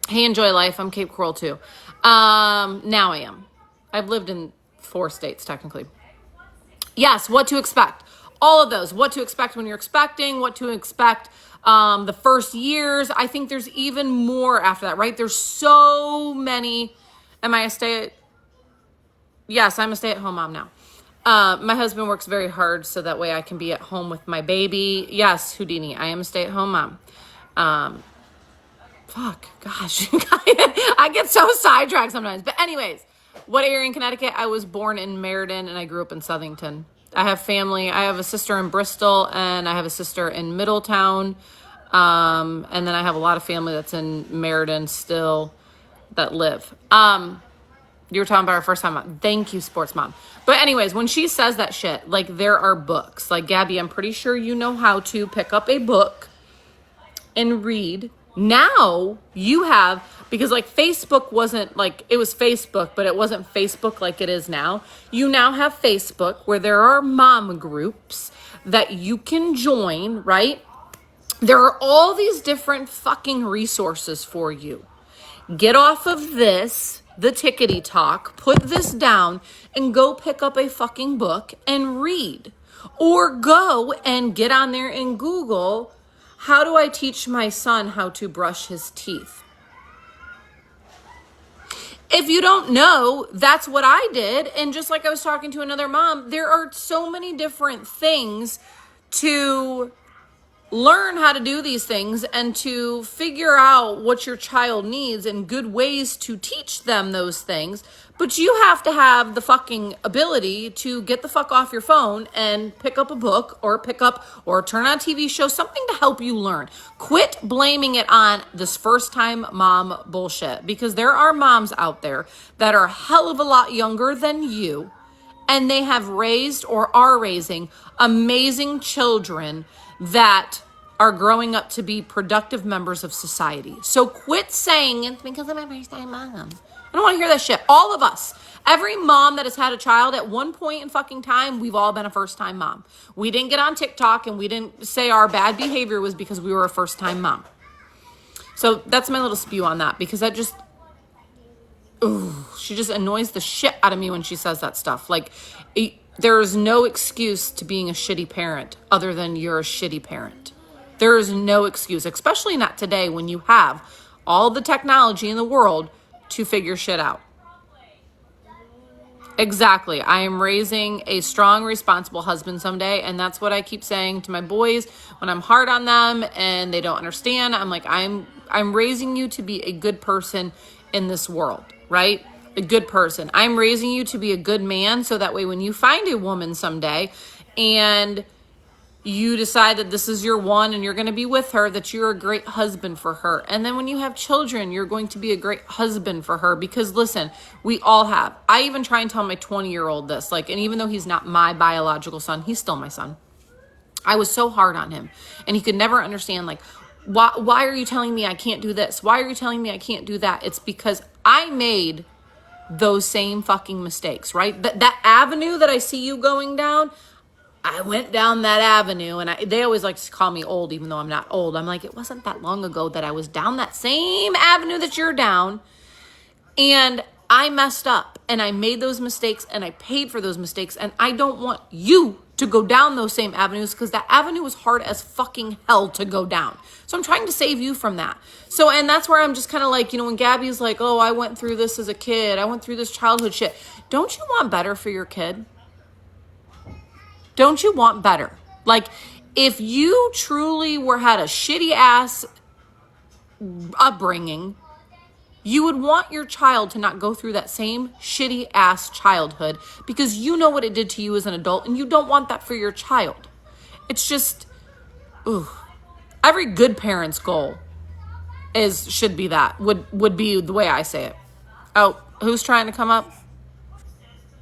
Hey, enjoy life. I'm Cape Coral too. Now I am. I've lived in 4 states technically. Yes, what to expect. All of those. What to expect when you're expecting, what to expect the first years. I think there's even more after that, right? There's so many. Yes, I'm a stay-at-home mom now. My husband works very hard so that way I can be at home with my baby. Yes, Houdini, I am a stay-at-home mom. Gosh, I get so sidetracked sometimes. But anyways, what area in Connecticut? I was born in Meriden and I grew up in Southington. I have family. I have a sister in Bristol and I have a sister in Middletown. And then I have a lot of family that's in Meriden still that live. You were talking about our first time mom. Thank you, sports mom. But anyways, when she says that shit, like there are books. Like Gabi, I'm pretty sure you know how to pick up a book and read. Now you have, because like Facebook wasn't like, it was Facebook, but it wasn't Facebook like it is now. You now have Facebook where there are mom groups that you can join, right? There are all these different fucking resources for you. Get off of this, the tickety talk, put this down and go pick up a fucking book and read. Or go and get on there and Google, how do I teach my son how to brush his teeth? If you don't know, that's what I did. And just like I was talking to another mom, there are so many different things to learn how to do these things and to figure out what your child needs and good ways to teach them those things. But you have to have the fucking ability to get the fuck off your phone and pick up a book or turn on a TV show, something to help you learn. Quit blaming it on this first time mom bullshit, because there are moms out there that are a hell of a lot younger than you and they have raised or are raising amazing children that are growing up to be productive members of society. So quit saying it's because of my first time mom. I don't want to hear that shit. All of us, every mom that has had a child at one point in fucking time, we've all been a first time mom. We didn't get on TikTok and we didn't say our bad behavior was because we were a first time mom. So that's my little spew on that, because that just, she just annoys the shit out of me when she says that stuff. Like, there is no excuse to being a shitty parent other than you're a shitty parent. There is no excuse, especially not today when you have all the technology in the world to figure shit out. Exactly. I am raising a strong, responsible husband someday. And that's what I keep saying to my boys when I'm hard on them and they don't understand. I'm like, I'm raising you to be a good person in this world, right? A good person. I'm raising you to be a good man. So that way, when you find a woman someday and you decide that this is your one and you're going to be with her, that you're a great husband for her. And then when you have children, you're going to be a great husband for her, because listen, we all have. I even try and tell my 20-year-old this, like, and even though he's not my biological son, he's still my son. I was so hard on him and he could never understand, like, why are you telling me I can't do this? Why are you telling me I can't do that? It's because I made those same fucking mistakes, right? That avenue that I see you going down, I went down that avenue, and they always like to call me old, even though I'm not old. I'm like, it wasn't that long ago that I was down that same avenue that you're down, and I messed up, and I made those mistakes, and I paid for those mistakes, and I don't want you to go down those same avenues, because that avenue was hard as fucking hell to go down. So I'm trying to save you from that. So, and that's where I'm just kind of like, when Gabby's like, oh, I went through this as a kid, I went through this childhood shit. Don't you want better for your kid? Don't you want better? Like, if you truly had a shitty ass upbringing, you would want your child to not go through that same shitty ass childhood, because you know what it did to you as an adult, and you don't want that for your child. It's just, every good parent's goal should be that, would be the way I say it. Oh, who's trying to come up?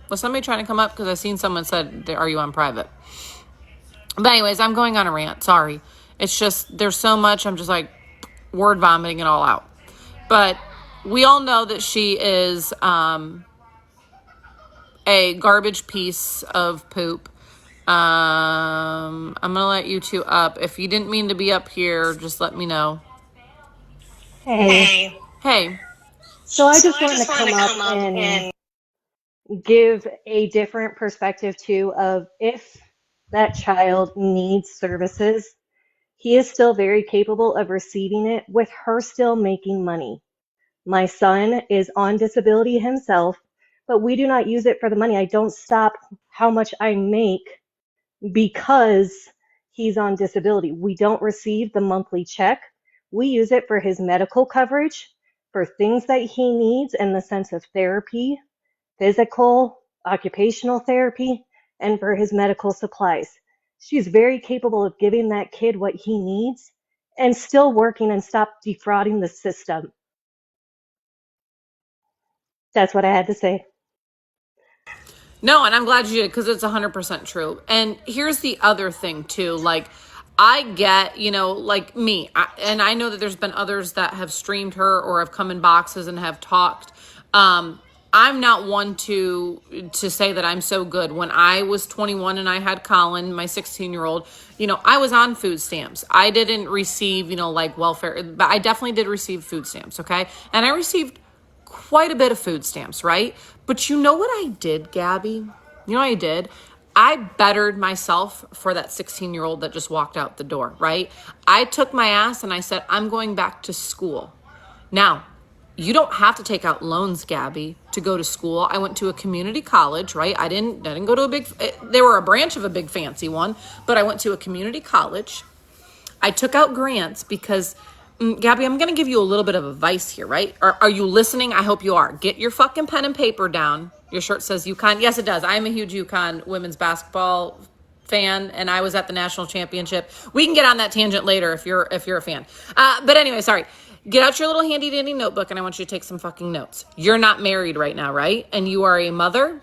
Was somebody trying to come up? Because I seen someone said, are you on private? But anyways, I'm going on a rant. Sorry. It's just, there's so much. I'm just like word vomiting it all out. But we all know that she is a garbage piece of poop. I'm going to let you two up. If you didn't mean to be up here, just let me know. Hey. Hey. So I just wanted to come up and give a different perspective too of if that child needs services, he is still very capable of receiving it with her still making money. My son is on disability himself, but we do not use it for the money. I don't stop how much I make because he's on disability. We don't receive the monthly check. We use it for his medical coverage, for things that he needs in the sense of therapy, physical, occupational therapy, and for his medical supplies. She's very capable of giving that kid what he needs and still working and stop defrauding the system. That's what I had to say. No, and I'm glad you did, because it's 100% true. And here's the other thing too. Like, I get, like me, and I know that there's been others that have streamed her or have come in boxes and have talked. I'm not one to say that I'm so good. When I was 21 and I had Colin, my 16-year-old, I was on food stamps. I didn't receive, like welfare, but I definitely did receive food stamps, okay? And I received quite a bit of food stamps, right? But you know what I did, Gabby? You know what I did? I bettered myself for that 16-year-old that just walked out the door, right? I took my ass and I said, I'm going back to school. Now, you don't have to take out loans, Gabby, to go to school. I went to a community college, right? I didn't go to they were a branch of a big fancy one, but I went to a community college. I took out grants because, Gabby, I'm going to give you a little bit of advice here, right? Are you listening? I hope you are. Get your fucking pen and paper down. Your shirt says UConn. Yes, it does. I'm a huge UConn women's basketball fan, and I was at the national championship. We can get on that tangent later if you're a fan. But anyway, sorry. Get out your little handy dandy notebook, and I want you to take some fucking notes. You're not married right now, right? And you are a mother.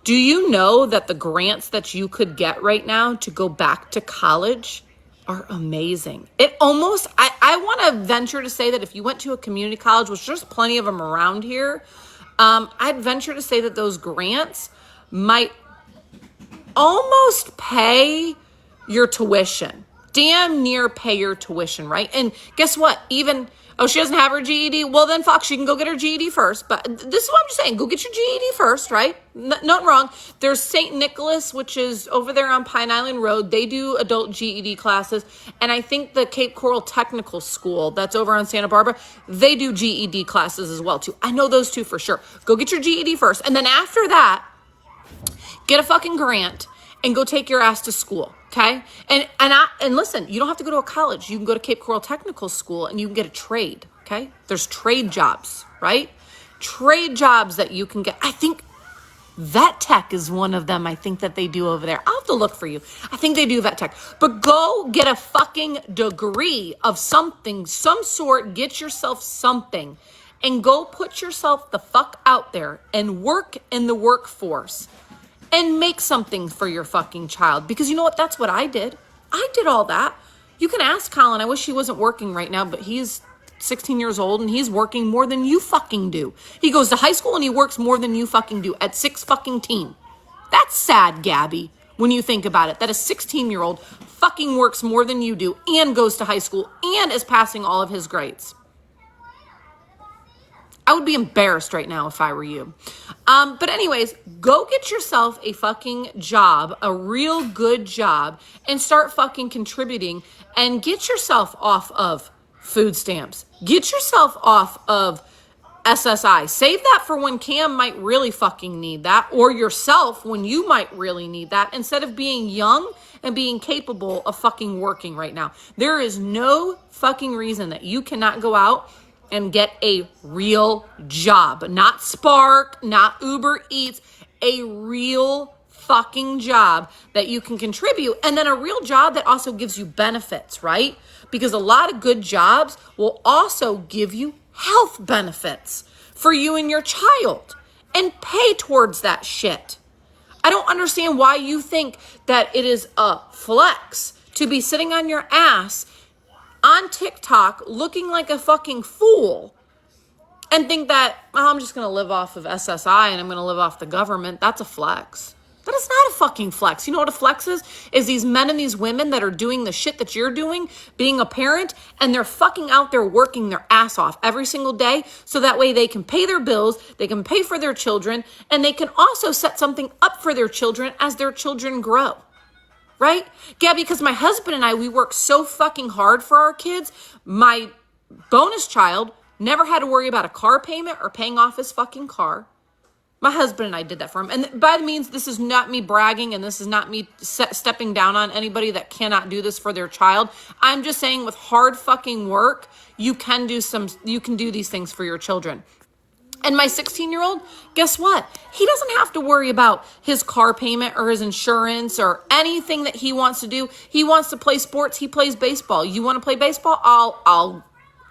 Do you know that the grants that you could get right now to go back to college are amazing? It almost, I want to venture to say that if you went to a community college, which there's plenty of them around here, I'd venture to say that those grants might almost pay your tuition. damn near pay your tuition, right? And guess what? Even, oh, she doesn't have her GED? Well, then fuck, she can go get her GED first. But this is what I'm just saying. Go get your GED first, right? Nothing wrong. There's St. Nicholas, which is over there on Pine Island Road. They do adult GED classes. And I think the Cape Coral Technical School that's over on Santa Barbara, they do GED classes as well, too. I know those two for sure. Go get your GED first. And then after that, get a fucking grant and go take your ass to school, okay? And listen, you don't have to go to a college. You can go to Cape Coral Technical School and you can get a trade, okay? There's trade jobs, right? Trade jobs that you can get. I think vet tech is one of them. I think that they do over there. I'll have to look for you. I think they do vet tech. But go get a fucking degree of something, some sort. Get yourself something and go put yourself the fuck out there and work in the workforce. And make something for your fucking child. Because you know what? That's what I did. I did all that. You can ask Colin. I wish he wasn't working right now, but he's 16 years old and he's working more than you fucking do. He goes to high school and he works more than you fucking do at 6 fucking teen. That's sad, Gabi, when you think about it. That a 16-year-old fucking works more than you do and goes to high school and is passing all of his grades. I would be embarrassed right now if I were you. But anyways, go get yourself a fucking job, a real good job, and start fucking contributing and get yourself off of food stamps. Get yourself off of SSI. Save that for when Cam might really fucking need that, or yourself when you might really need that, instead of being young and being capable of fucking working right now. There is no fucking reason that you cannot go out and get a real job. Not Spark, not Uber Eats, a real fucking job that you can contribute. And then a real job that also gives you benefits, right? Because a lot of good jobs will also give you health benefits for you and your child and pay towards that shit. I don't understand why you think that it is a flex to be sitting on your ass on TikTok looking like a fucking fool and think that, oh, I'm just going to live off of SSI and I'm going to live off the government. That's a flex. That is not a fucking flex. You know what a flex is? Is these men and these women that are doing the shit that you're doing, being a parent, and they're fucking out there working their ass off every single day so that way they can pay their bills, they can pay for their children, and they can also set something up for their children as their children grow. Right? Gabi, because my husband and I, we work so fucking hard for our kids. My bonus child never had to worry about a car payment or paying off his fucking car. My husband and I did that for him. And by the means, this is not me bragging and this is not me stepping down on anybody that cannot do this for their child. I'm just saying with hard fucking work, you can do these things for your children. And my 16-year-old, guess what? He doesn't have to worry about his car payment or his insurance or anything that he wants to do. He wants to play sports. He plays baseball. You want to play baseball? I'll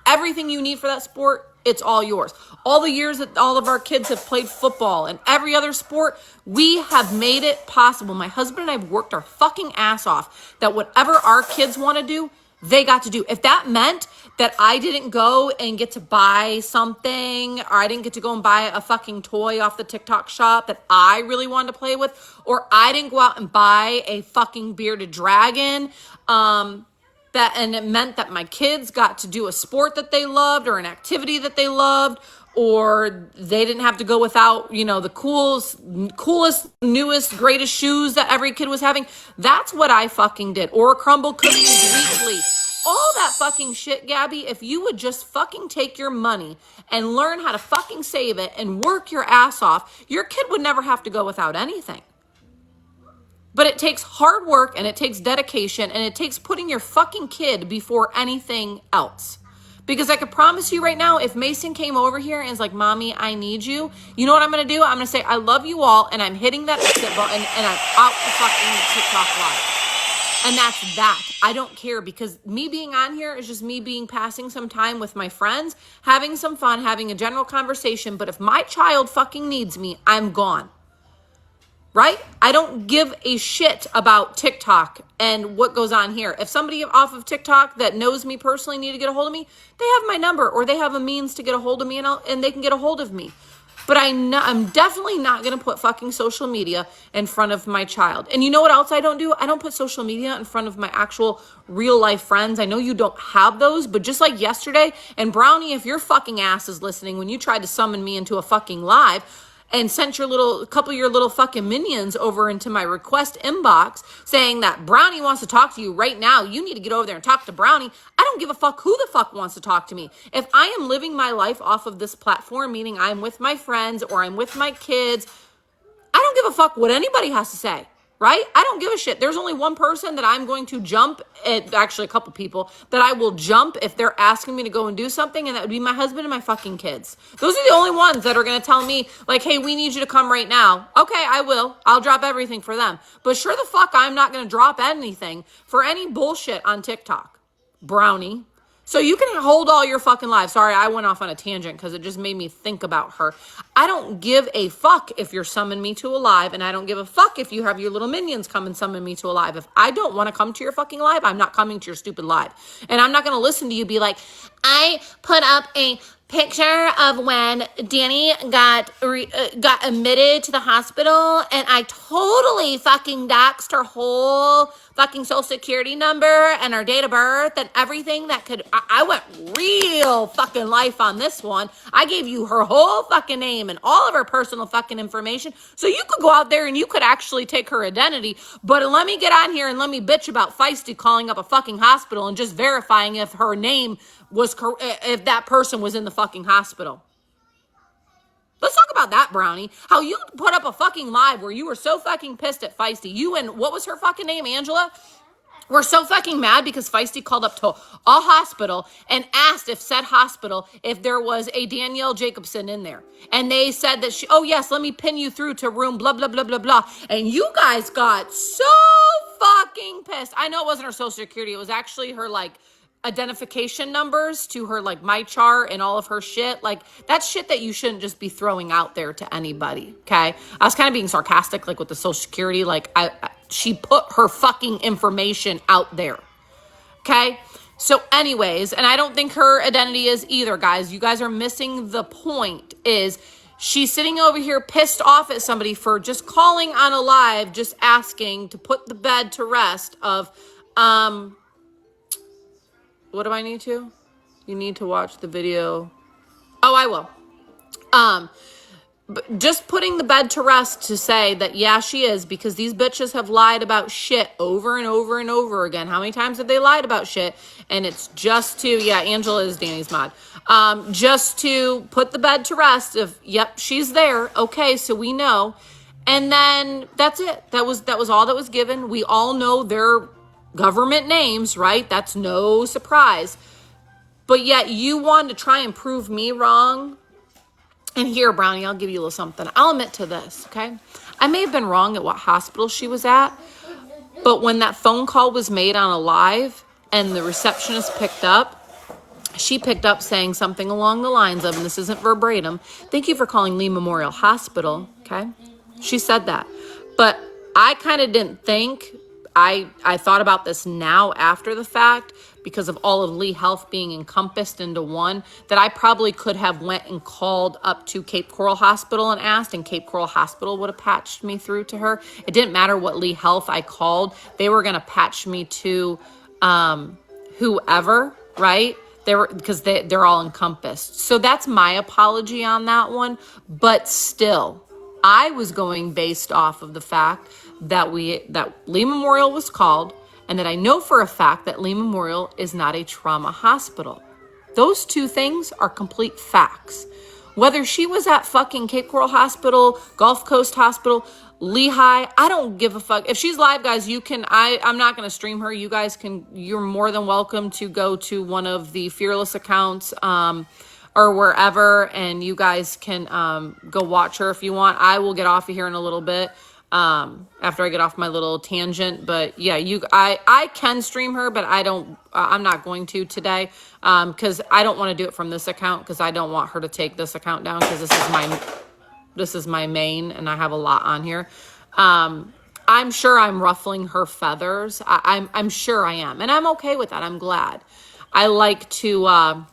everything you need for that sport, it's all yours. All the years that all of our kids have played football and every other sport, we have made it possible. My husband and I have worked our fucking ass off that whatever our kids want to do, they got to do. If that meant that I didn't go and get to buy something, or I didn't get to go and buy a fucking toy off the TikTok shop that I really wanted to play with, or I didn't go out and buy a fucking bearded dragon, and it meant that my kids got to do a sport that they loved or an activity that they loved, or they didn't have to go without, the coolest, newest, greatest shoes that every kid was having. That's what I fucking did. Or crumble cookies weekly. All that fucking shit, Gabi, if you would just fucking take your money and learn how to fucking save it and work your ass off, your kid would never have to go without anything. But it takes hard work and it takes dedication and it takes putting your fucking kid before anything else. Because I could promise you right now, if Mason came over here and is like, Mommy, I need you, you know what I'm going to do? I'm going to say, I love you all, and I'm hitting that exit button, and I'm out the fucking TikTok live. And that's that. I don't care, because me being on here is just me passing some time with my friends, having some fun, having a general conversation. But if my child fucking needs me, I'm gone. Right? I don't give a shit about TikTok and what goes on here. If somebody off of TikTok that knows me personally need to get a hold of me, they have my number or they have a means to get a hold of me and they can get a hold of me. But I'm definitely not going to put fucking social media in front of my child. And you know what else I don't do? I don't put social media in front of my actual real life friends. I know you don't have those, but just like yesterday, and Brownie, if your fucking ass is listening, when you tried to summon me into a fucking live and sent couple of your little fucking minions over into my request inbox saying that Brownie wants to talk to you right now. You need to get over there and talk to Brownie. I don't give a fuck who the fuck wants to talk to me. If I am living my life off of this platform, meaning I'm with my friends or I'm with my kids, I don't give a fuck what anybody has to say, right? I don't give a shit. There's only one person that I'm going to jump at, actually a couple people that I will jump if they're asking me to go and do something, and that would be my husband and my fucking kids. Those are the only ones that are going to tell me like, hey, we need you to come right now. Okay, I will. I'll drop everything for them. But sure the fuck I'm not going to drop anything for any bullshit on TikTok. Brownie. So you can hold all your fucking lives. Sorry, I went off on a tangent because it just made me think about her. I don't give a fuck if you're summoning me to a live, and I don't give a fuck if you have your little minions come and summon me to a live. If I don't want to come to your fucking live, I'm not coming to your stupid live. And I'm not going to listen to you be like, I put up a picture of when Danny got admitted to the hospital, and I totally fucking doxed her whole fucking social security number and her date of birth and everything that could. I went real fucking life on this one. I gave you her whole fucking name and all of her personal fucking information, so you could go out there and you could actually take her identity. But let me get on here and let me bitch about Feisty calling up a fucking hospital and just verifying if her name was if that person was in the fucking hospital. Let's talk about that, Brownie. How you put up a fucking live where you were so fucking pissed at Feisty. You and what was her fucking name, Angela? We're so fucking mad because Feisty called up to a hospital and asked if said hospital if there was a Danielle Jacobson in there. And they said that oh yes, let me pin you through to room blah, blah, blah, blah, blah. And you guys got so fucking pissed. I know it wasn't her social security. It was actually her like identification numbers to her like my chart and all of her shit. Like that's shit that you shouldn't just be throwing out there to anybody. Okay. I was kind of being sarcastic, like with the social security, like she put her fucking information out there. Okay. So anyways, and I don't think her identity is either, guys. You guys are missing the point. Is she's sitting over here pissed off at somebody for just calling on a live, just asking to put the bed to rest of, what do I need to? You need to watch the video. Oh, I will. But just putting the bed to rest to say that, yeah, she is, because these bitches have lied about shit over and over and over again. How many times have they lied about shit? And it's just to, yeah, Angela is Danny's mod. Just to put the bed to rest of, yep, she's there. Okay, so we know. And then that's it. That was all that was given. We all know their government names, right? That's no surprise. But yet you want to try and prove me wrong. And here, Brownie, I'll give you a little something. I'll admit to this, okay? I may have been wrong at what hospital she was at, but when that phone call was made on a live and the receptionist picked up, she picked up saying something along the lines of, and this isn't verbatim, thank you for calling Lee Memorial Hospital, okay? She said that. But I kind of didn't think, I thought about this now after the fact, because of all of Lee Health being encompassed into one, that I probably could have went and called up to Cape Coral Hospital and asked, and Cape Coral Hospital would have patched me through to her. It didn't matter what Lee Health I called. They were going to patch me to whoever, right? Because they're all encompassed. So that's my apology on that one. But still, I was going based off of the fact that Lee Memorial was called, and that I know for a fact that Lee Memorial is not a trauma hospital. Those two things are complete facts. Whether she was at fucking Cape Coral Hospital, Gulf Coast Hospital, Lehigh, I don't give a fuck. If she's live, guys, you can, I'm not going to stream her. You guys you're more than welcome to go to one of the Fearless accounts, or wherever, and you guys can go watch her if you want. I will get off of here in a little bit. After I get off my little tangent, but yeah, I can stream her, but I'm not going to today, cause I don't want to do it from this account, cause I don't want her to take this account down, cause this is my main, and I have a lot on here. I'm sure I'm ruffling her feathers. I'm sure I am, and I'm okay with that. I'm glad. I like to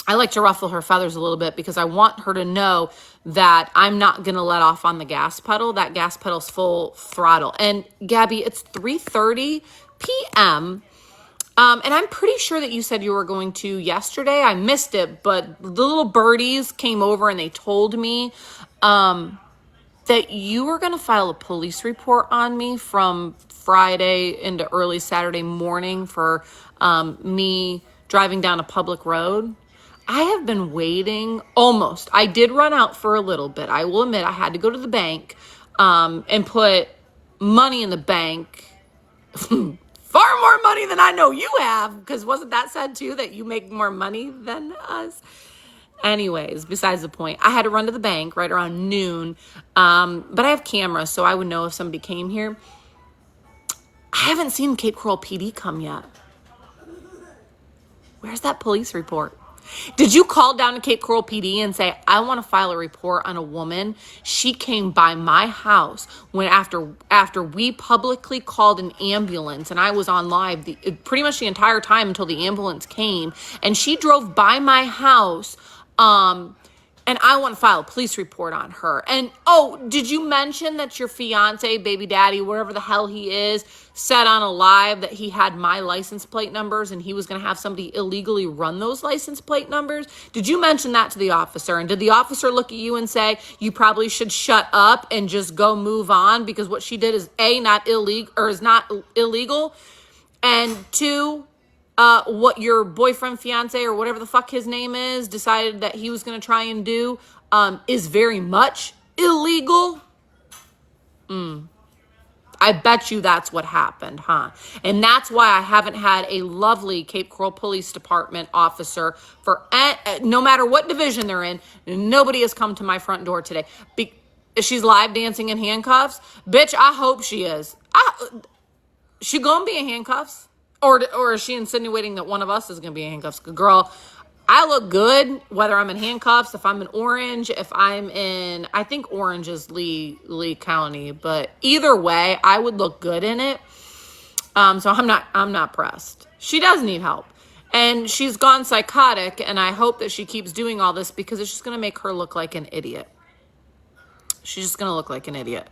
I like to ruffle her feathers a little bit because I want her to know that I'm not going to let off on the gas pedal. That gas pedal's full throttle. And Gabi, it's 3:30 p.m. And I'm pretty sure that you said you were going to yesterday. I missed it, but the little birdies came over and they told me that you were going to file a police report on me from Friday into early Saturday morning for me driving down a public road. I have been waiting almost. I did run out for a little bit. I will admit I had to go to the bank and put money in the bank. Far more money than I know you have, because wasn't that said too that you make more money than us? Anyways, besides the point, I had to run to the bank right around noon, but I have cameras, so I would know if somebody came here. I haven't seen Cape Coral PD come yet. Where's that police report? Did you call down to Cape Coral PD and say, I want to file a report on a woman? She came by my house when after we publicly called an ambulance, and I was on live pretty much the entire time until the ambulance came, and she drove by my house, and I want to file a police report on her. And, oh, did you mention that your fiance, baby daddy, wherever the hell he is, said on a live that he had my license plate numbers and he was going to have somebody illegally run those license plate numbers? Did you mention that to the officer? And did the officer look at you and say, you probably should shut up and just go move on because what she did is A, not illegal, and two, what your boyfriend, fiance, or whatever the fuck his name is, decided that he was going to try and do is very much illegal? I bet you that's what happened, huh? And that's why I haven't had a lovely Cape Coral Police Department officer for no matter what division they're in. Nobody has come to my front door today. She's live dancing in handcuffs? Bitch, I hope she is. She gonna be in handcuffs? Or is she insinuating that one of us is going to be in handcuffs? Girl, I look good whether I'm in handcuffs, if I'm in Orange, if I'm in, I think Orange is Lee County, but either way, I would look good in it. So I'm not pressed. She does need help. And she's gone psychotic, and I hope that she keeps doing all this because it's just going to make her look like an idiot. She's just going to look like an idiot.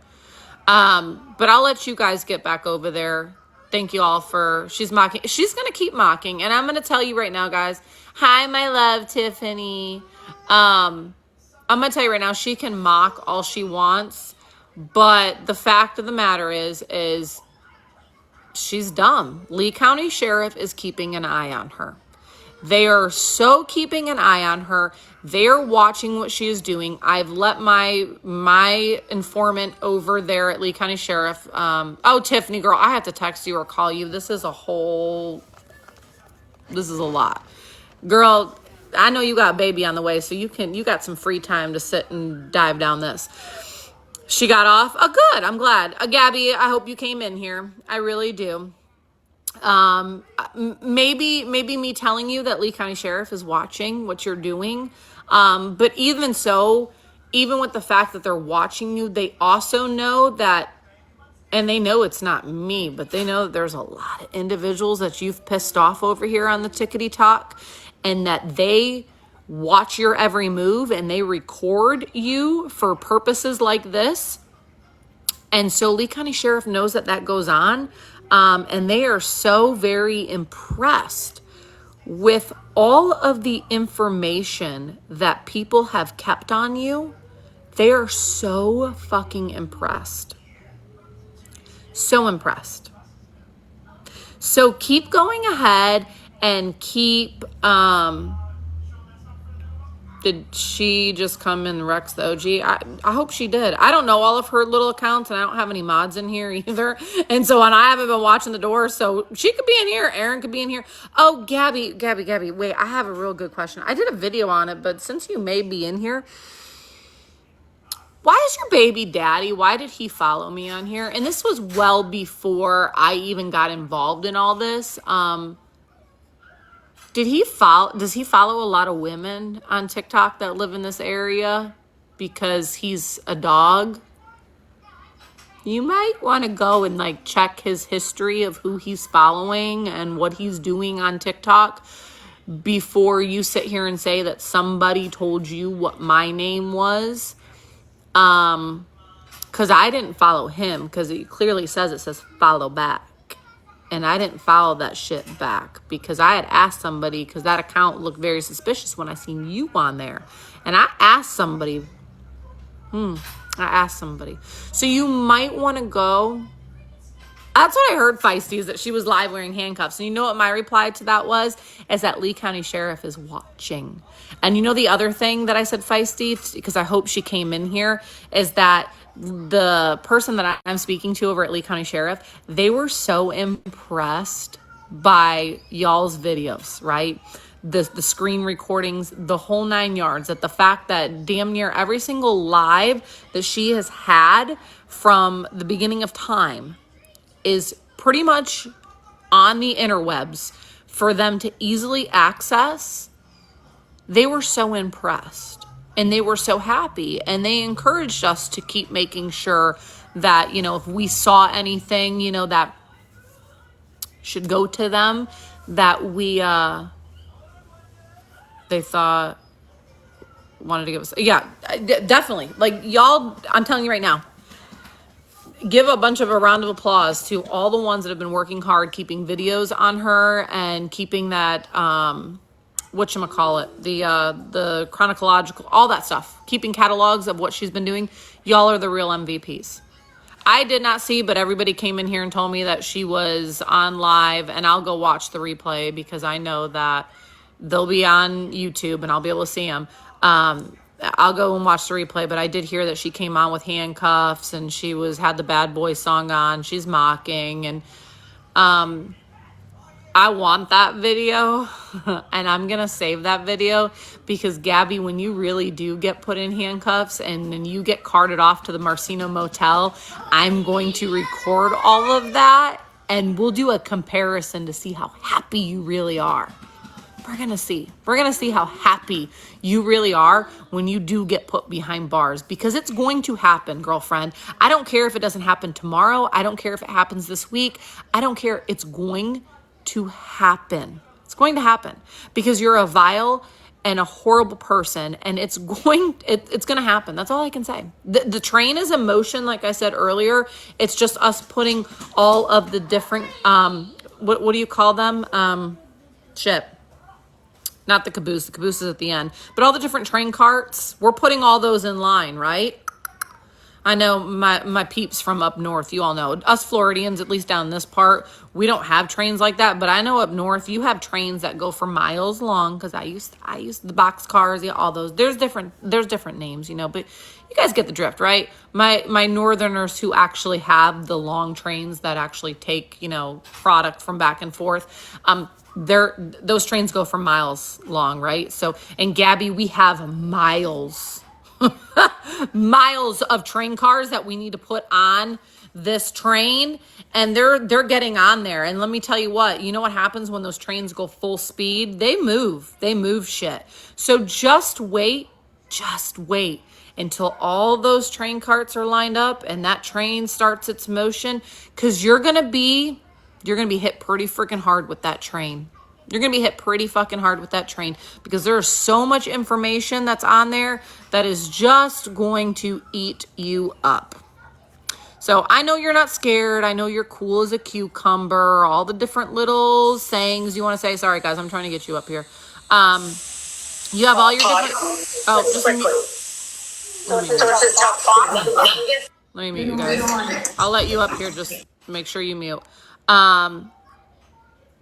But I'll let you guys get back over there. Thank you all she's mocking. She's going to keep mocking. And I'm going to tell you right now, guys. Hi, my love, Tiffany. I'm going to tell you right now, she can mock all she wants. But the fact of the matter is she's dumb. Lee County Sheriff is keeping an eye on her. They are so keeping an eye on her. They're watching what she is doing. I've let my informant over there at Lee County Sheriff. Tiffany, girl, I have to text you or call you. This is a lot. Girl, I know you got a baby on the way, so you got some free time to sit and dive down this. She got off. Oh, good. I'm glad. Gabi, I hope you came in here. I really do. Maybe me telling you that Lee County Sheriff is watching what you're doing. But even so, even with the fact that they're watching you, they also know that, and they know it's not me, but they know that there's a lot of individuals that you've pissed off over here on the Tickety Talk, and that they watch your every move and they record you for purposes like this. And so Lee County Sheriff knows that goes on. And they are so very impressed with all of the information that people have kept on you. They are so fucking impressed. So impressed. So keep going ahead and keep, did she just come and Rex the OG? I hope she did. I don't know all of her little accounts, and I don't have any mods in here either. And so I haven't been watching the door, so she could be in here. Aaron could be in here. Oh, Gabi, wait, I have a real good question. I did a video on it, but since you may be in here, why is your baby daddy, why did he follow me on here? And this was well before I even got involved in all this. Does he follow a lot of women on TikTok that live in this area because he's a dog? You might want to go and check his history of who he's following and what he's doing on TikTok, before you sit here and say that somebody told you what my name was. Because I didn't follow him, because it clearly says follow back. And I didn't follow that shit back because I had asked somebody, because that account looked very suspicious when I seen you on there. And I asked somebody. So you might want to go. That's what I heard, Feisty, is that she was live wearing handcuffs. And you know what my reply to that was? Is that Lee County Sheriff is watching. And you know the other thing that I said, Feisty, because I hope she came in here, is that the person that I'm speaking to over at Lee County Sheriff, they were so impressed by y'all's videos, right? The screen recordings, the whole 9 yards, that the fact that damn near every single live that she has had from the beginning of time is pretty much on the interwebs for them to easily access. They were so impressed and they were so happy, and they encouraged us to keep making sure that, you know, if we saw anything, you know, that should go to them, that we, they thought wanted to give us, definitely. Like, y'all, I'm telling you right now, give a round of applause to all the ones that have been working hard, keeping videos on her and keeping that, whatchamacallit, the chronological, all that stuff, keeping catalogs of what she's been doing. Y'all are the real MVPs. I did not see, but everybody came in here and told me that she was on live, and I'll go watch the replay because I know that they'll be on YouTube and I'll be able to see them. I'll go and watch the replay, but I did hear that she came on with handcuffs and she had the Bad Boy song on. She's mocking, and I want that video and I'm going to save that video because, Gabi, when you really do get put in handcuffs and then you get carted off to the Marcino Motel, I'm going to record all of that and we'll do a comparison to see how happy you really are. We're going to see how happy you really are when you do get put behind bars, because it's going to happen, girlfriend. I don't care if it doesn't happen tomorrow. I don't care if it happens this week. I don't care. It's going to happen. It's going to happen because you're a vile and a horrible person, and it's going to happen. That's all I can say. The train is emotion, like I said earlier. It's just us putting all of the different, what do you call them? Not the caboose. The caboose is at the end. But all the different train carts, we're putting all those in line, right? I know my peeps from up north, you all know. Us Floridians, at least down this part, we don't have trains like that. But I know up north, you have trains that go for miles long, because I used the box cars, all those. There's different names, you know. But you guys get the drift, right? My northerners who actually have the long trains that actually take, you know, product from back and forth, those trains go for miles long, right? So, and Gabi, we have miles of train cars that we need to put on this train, and they're getting on there. And let me tell you what happens when those trains go full speed? They move shit. So just wait until all those train carts are lined up and that train starts its motion, because you're gonna be hit pretty freaking hard with that train. You're going to be hit pretty fucking hard with that train, because there's so much information that's on there that is just going to eat you up. So I know you're not scared. I know you're cool as a cucumber. All the different little sayings you want to say. Sorry, guys, I'm trying to get you up here. You have all your different... Oh, just let me mute you guys. I'll let you up here. Just make sure you mute.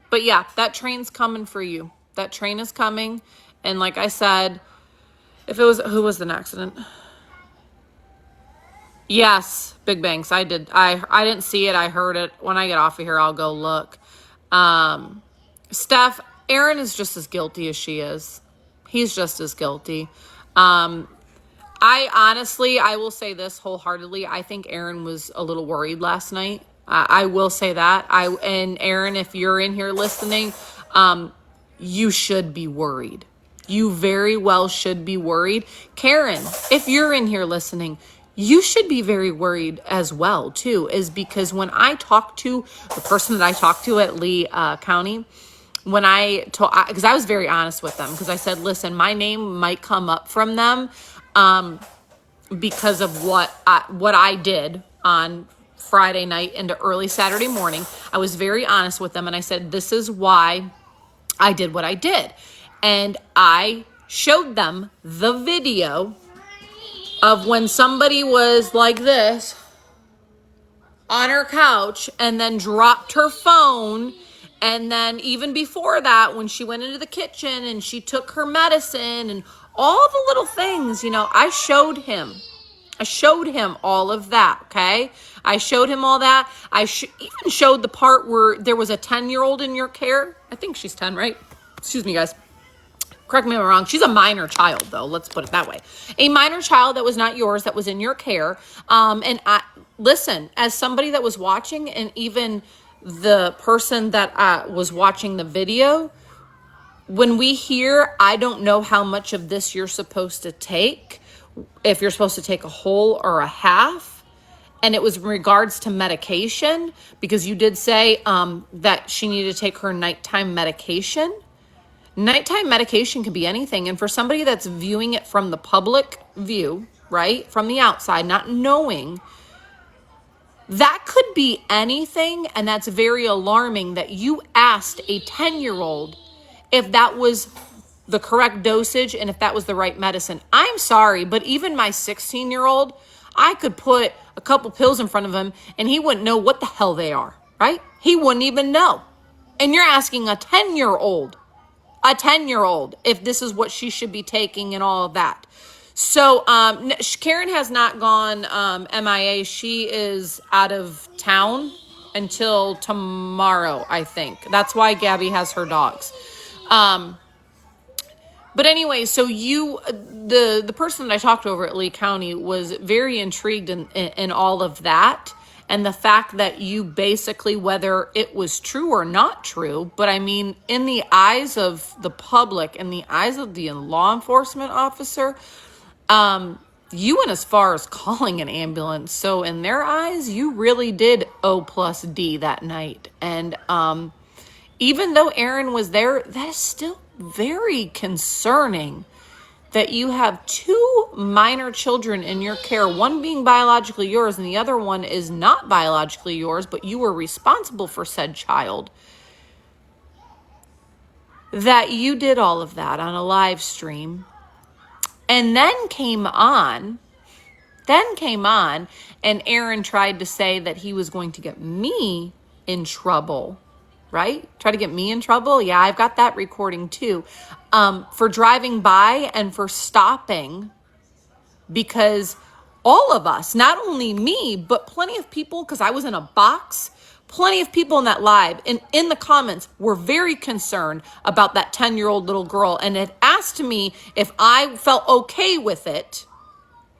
But yeah, that train's coming for you. That train is coming. And like I said, who was in the accident? Yes, Big Banks. I did. I didn't see it. I heard it. When I get off of here, I'll go look. Steph, Aaron is just as guilty as she is. He's just as guilty. I will say this wholeheartedly. I think Aaron was a little worried last night. I will say that. And Aaron, if you're in here listening, you should be worried. You very well should be worried. Karen, if you're in here listening, you should be very worried as well, too, is because when I talk to the person that I talked to at Lee County, when I told, because I was very honest with them, because I said, listen, my name might come up from them because of what I did on Friday night into early Saturday morning. I was very honest with them, and I said, this is why I did what I did. And I showed them the video of when somebody was like this on her couch and then dropped her phone. And then even before that, when she went into the kitchen and she took her medicine and all the little things, I showed him. All of that, okay? I showed him all that. I even showed the part where there was a 10-year-old in your care. I think she's 10, right? Excuse me, guys. Correct me if I'm wrong. She's a minor child, though. Let's put it that way. A minor child that was not yours, that was in your care. And listen, as somebody that was watching, and even the person that was watching the video, when we hear, I don't know how much of this you're supposed to take, if you're supposed to take a whole or a half. And it was in regards to medication, because you did say that she needed to take her nighttime medication. Nighttime medication could be anything. And for somebody that's viewing it from the public view, right, from the outside, not knowing, that could be anything. And that's very alarming that you asked a 10-year-old if that was the correct dosage and if that was the right medicine. I'm sorry, but even my 16-year-old, I could put a couple pills in front of him and he wouldn't know what the hell they are, right? He wouldn't even know. And you're asking a 10-year-old if this is what she should be taking and all of that. So Karen has not gone MIA. She is out of town until tomorrow, I think. That's why Gabi has her dogs. But anyway, so the person that I talked to over at Lee County was very intrigued in all of that. And the fact that you basically, whether it was true or not true, but I mean, in the eyes of the public, in the eyes of the law enforcement officer, you went as far as calling an ambulance. So in their eyes, you really did O+D that night. And even though Aaron was there, that is still very concerning that you have two minor children in your care, one being biologically yours and the other one is not biologically yours, but you were responsible for said child, that you did all of that on a live stream and then came on and Aaron tried to say that he was going to get me in trouble, right? Try to get me in trouble. Yeah, I've got that recording too. For driving by and for stopping, because all of us, not only me, but plenty of people, because I was in a box, plenty of people in that live and in the comments were very concerned about that 10-year-old little girl and had asked me if I felt okay with it.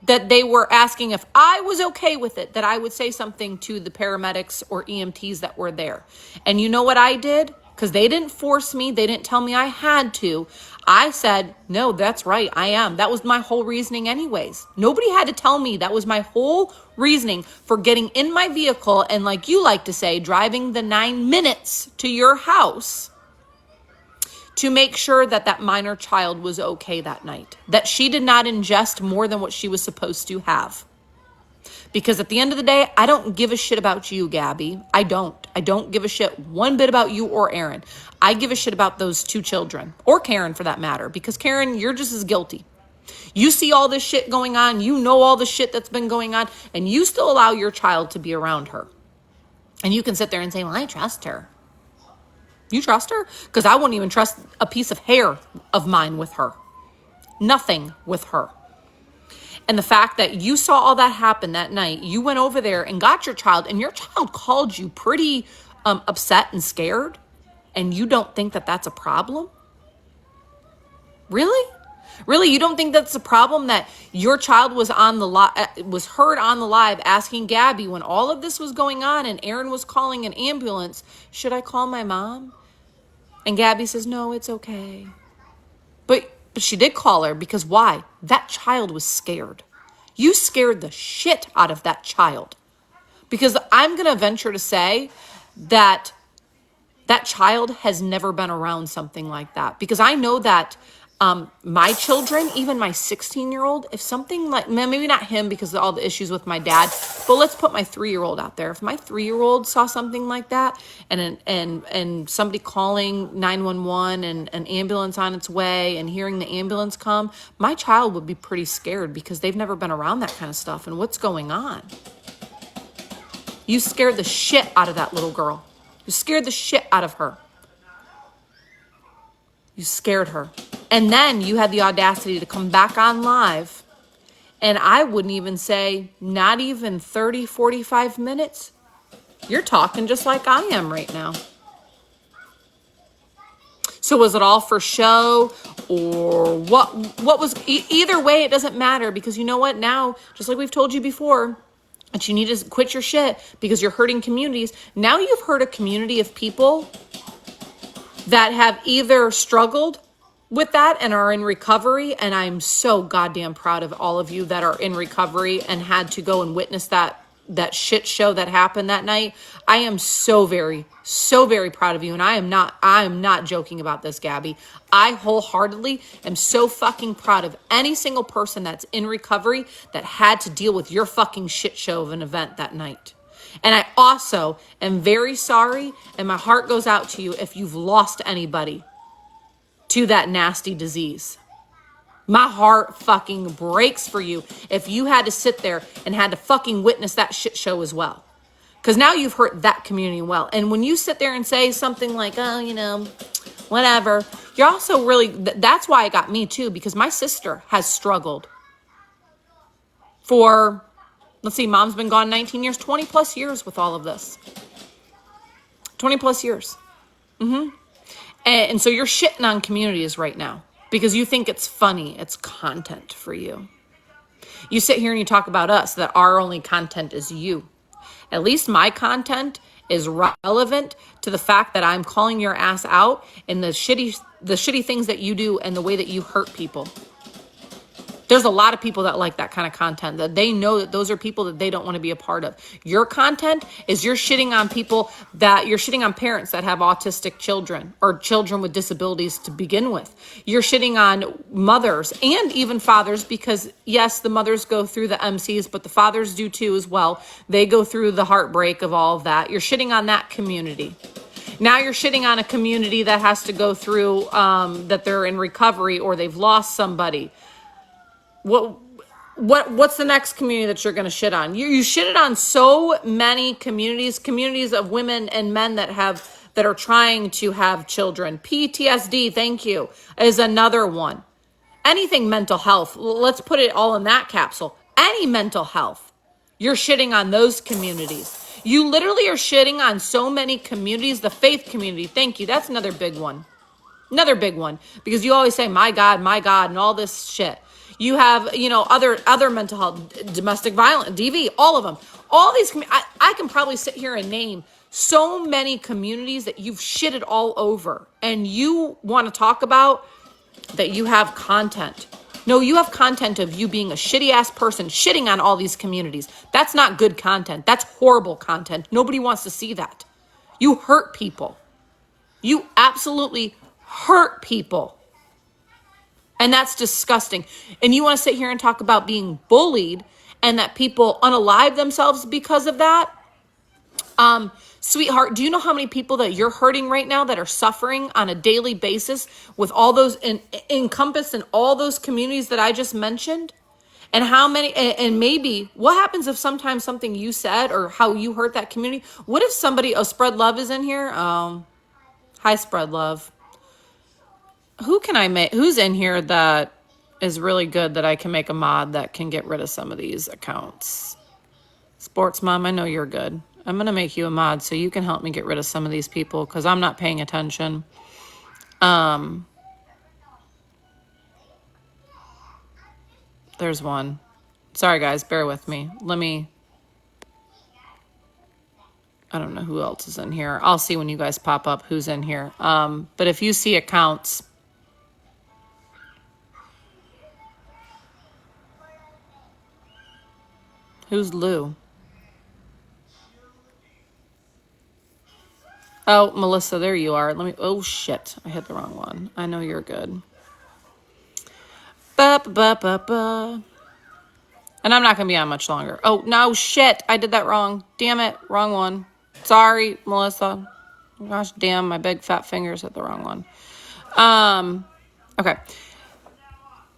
That they were asking if I was okay with it, that I would say something to the paramedics or EMTs that were there. And you know what I did? Because they didn't force me. They didn't tell me I had to. I said, no, that's right. I am. That was my whole reasoning anyways. Nobody had to tell me. That was my whole reasoning for getting in my vehicle and, like you like to say, driving the 9 minutes to your house to make sure that that minor child was okay that night, that she did not ingest more than what she was supposed to have. Because at the end of the day, I don't give a shit about you, Gabi. I don't give a shit one bit about you or Aaron. I give a shit about those two children, or Karen for that matter, because Karen, you're just as guilty. You see all this shit going on, you know all the shit that's been going on, and you still allow your child to be around her. And you can sit there and say, well, I trust her. You trust her? Because I wouldn't even trust a piece of hair of mine with her. Nothing with her. And the fact that you saw all that happen that night, you went over there and got your child, and your child called you pretty upset and scared, and you don't think that that's a problem? Really? Really, you don't think that's a problem that your child was on the was heard on the live asking Gabi when all of this was going on and Aaron was calling an ambulance, should I call my mom? And Gabi says, no, it's okay. But she did call her because why? That child was scared. You scared the shit out of that child. Because I'm going to venture to say that That child has never been around something like that, because I know that my children, even my 16-year-old, if something like, maybe not him because of all the issues with my dad, but let's put my 3-year-old out there. If my 3-year-old saw something like that, and somebody calling 911 and an ambulance on its way and hearing the ambulance come, my child would be pretty scared because they've never been around that kind of stuff. And what's going on? You scared the shit out of that little girl. You scared the shit out of her. You scared her. And then you had the audacity to come back on live. And I wouldn't even say not even 30, 45 minutes. You're talking just like I am right now. So was it all for show, or what was, either way, it doesn't matter, because you know what? Now, just like we've told you before, that you need to quit your shit because you're hurting communities. Now you've hurt a community of people that have either struggled with that and are in recovery. And I'm so goddamn proud of all of you that are in recovery and had to go and witness that shit show that happened that night. I am so very proud of you. And I am not joking about this, Gabi. I wholeheartedly am so fucking proud of any single person that's in recovery that had to deal with your fucking shit show of an event that night. And I also am very sorry, and my heart goes out to you if you've lost anybody to that nasty disease. My heart fucking breaks for you if you had to sit there and had to fucking witness that shit show as well. Because now you've hurt that community well. And when you sit there and say something like, oh, you know, whatever, you're also really, that's why it got me too, because my sister has struggled for, let's see, mom's been gone 19 years, 20 plus years with all of this. 20 plus years. And so you're shitting on communities right now because you think it's funny. It's content for you. You sit here and you talk about us, that our only content is you. At least my content is relevant to the fact that I'm calling your ass out in the shitty things that you do and the way that you hurt people. There's a lot of people that like that kind of content, that they know that those are people that they don't want to be a part of. Your content is you're shitting on people, that you're shitting on parents that have autistic children or children with disabilities to begin with. You're shitting on mothers and even fathers, because yes, the mothers go through the MCs, but the fathers do too as well. They go through the heartbreak of all of that. You're shitting on that community. Now you're shitting on a community that has to go through, that they're in recovery or they've lost somebody. What's the next community that you're going to shit on? You shitted on so many communities of women and men that are trying to have children. PTSD, thank you, is another one. Anything mental health, let's put it all in that capsule. Any mental health, you're shitting on those communities. You literally are shitting on so many communities. The faith community, thank you, that's another big one. Another big one, because you always say, my God, and all this shit. You have, other mental health, domestic violence, DV, all of them. All these, I can probably sit here and name so many communities that you've shitted all over. And you want to talk about that you have content. No, you have content of you being a shitty ass person shitting on all these communities. That's not good content. That's horrible content. Nobody wants to see that. You hurt people. You absolutely hurt people. And that's disgusting. And you want to sit here and talk about being bullied and that people unalive themselves because of that? Sweetheart, do you know how many people that you're hurting right now that are suffering on a daily basis with all those encompassed in all those communities that I just mentioned? And how many, and maybe what happens if sometimes something you said or how you hurt that community? What if somebody, Spread Love is in here? Hi, Spread Love. Who can I make? Who's in here that is really good that I can make a mod that can get rid of some of these accounts? Sports Mom, I know you're good. I'm going to make you a mod so you can help me get rid of some of these people because I'm not paying attention. There's one. Sorry, guys. Bear with me. I don't know who else is in here. I'll see when you guys pop up who's in here. But if you see accounts... Who's Lou? Oh, Melissa, there you are. Oh shit, I hit the wrong one. I know you're good. Ba ba ba ba. And I'm not gonna be on much longer. Oh no, shit, I did that wrong. Damn it, wrong one. Sorry, Melissa. Gosh damn, my big fat fingers hit the wrong one. Okay.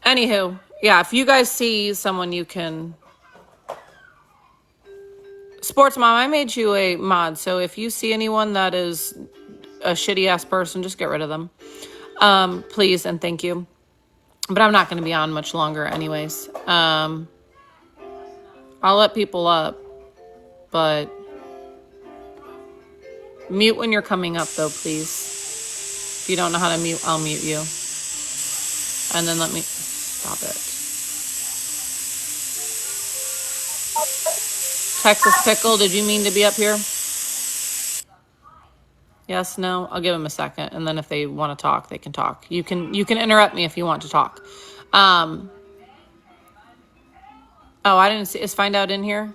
Anywho, yeah, if you guys see someone you can... Sports Mom, I made you a mod, so if you see anyone that is a shitty-ass person, just get rid of them. Please and thank you. But I'm not going to be on much longer anyways. I'll let people up, but mute when you're coming up, though, please. If you don't know how to mute, I'll mute you. And then let me... Stop it. Texas Pickle, did you mean to be up here? Yes, no? I'll give them a second, and then if they want to talk, they can talk. You can interrupt me if you want to talk. Oh, I didn't see... Is Find Out in here?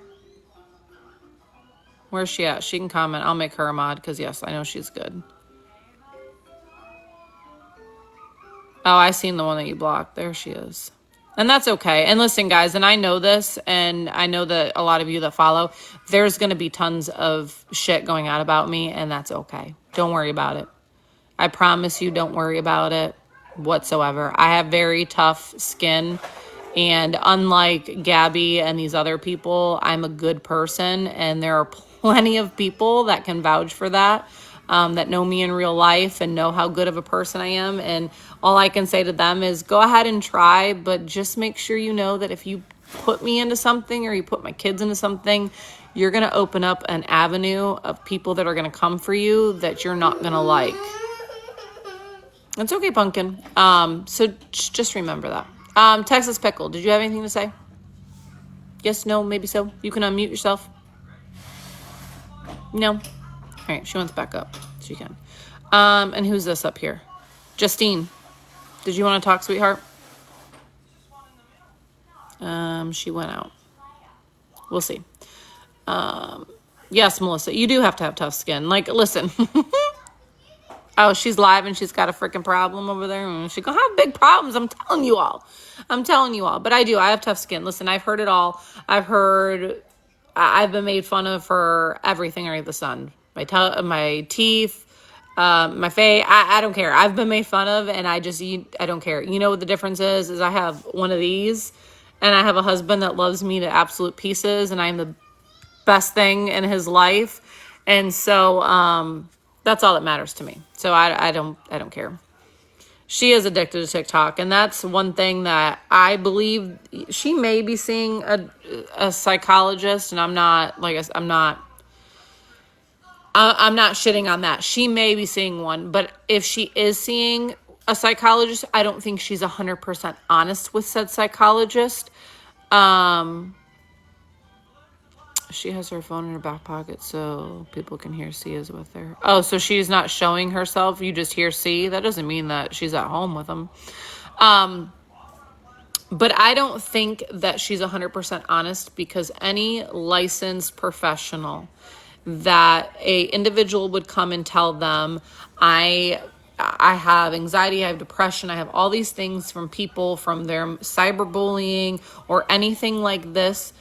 Where's she at? She can comment. I'll make her a mod, because yes, I know she's good. Oh, I seen the one that you blocked. There she is. And that's okay. And listen, guys, and I know this, and I know that a lot of you that follow, there's going to be tons of shit going out about me, and that's okay. Don't worry about it. I promise you, don't worry about it whatsoever. I have very tough skin, and unlike Gabi and these other people, I'm a good person, and there are plenty of people that can vouch for that. That know me in real life and know how good of a person I am. And all I can say to them is go ahead and try, but just make sure you know that if you put me into something or you put my kids into something, you're going to open up an avenue of people that are going to come for you that you're not going to like. It's okay, Pumpkin. So just remember that. Texas Pickle, did you have anything to say? Yes, no, maybe so. You can unmute yourself. No. All right, she wants back up. She can. And who's this up here? Justine, did you want to talk, sweetheart? She went out. We'll see. Yes, Melissa, you do have to have tough skin. Like, listen. Oh, she's live and she's got a freaking problem over there. She's gonna have big problems. I'm telling you all. But I have tough skin. Listen, I've heard it all. I've been made fun of for everything under the sun. My teeth, my face. I don't care. I've been made fun of, and I don't care. You know what the difference is? I have one of these, and I have a husband that loves me to absolute pieces, and I'm the best thing in his life, and so that's all that matters to me. So I don't care. She is addicted to TikTok, and that's one thing that I believe she may be seeing a psychologist, and I'm not shitting on that. She may be seeing one, but if she is seeing a psychologist, I don't think she's 100% honest with said psychologist. She has her phone in her back pocket so people can hear C is with her. Oh, so she's not showing herself. You just hear C. That doesn't mean that she's at home with him. But I don't think that she's 100% honest, because any licensed professional that a individual would come and tell them, I have anxiety, I have depression, I have all these things from people, from their cyberbullying or anything like this,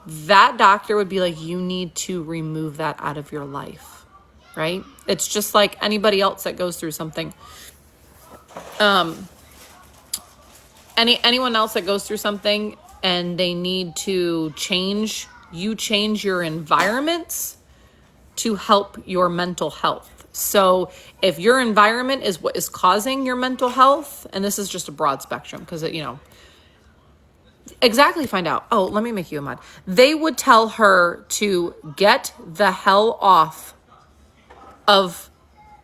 that doctor would be like, you need to remove that out of your life, right? It's just like anybody else that goes through something. Anyone else that goes through something and they need to change your environments to help your mental health. So if your environment is what is causing your mental health, and this is just a broad spectrum, because exactly, Find Out. Oh, let me make you a mod. They would tell her to get the hell off of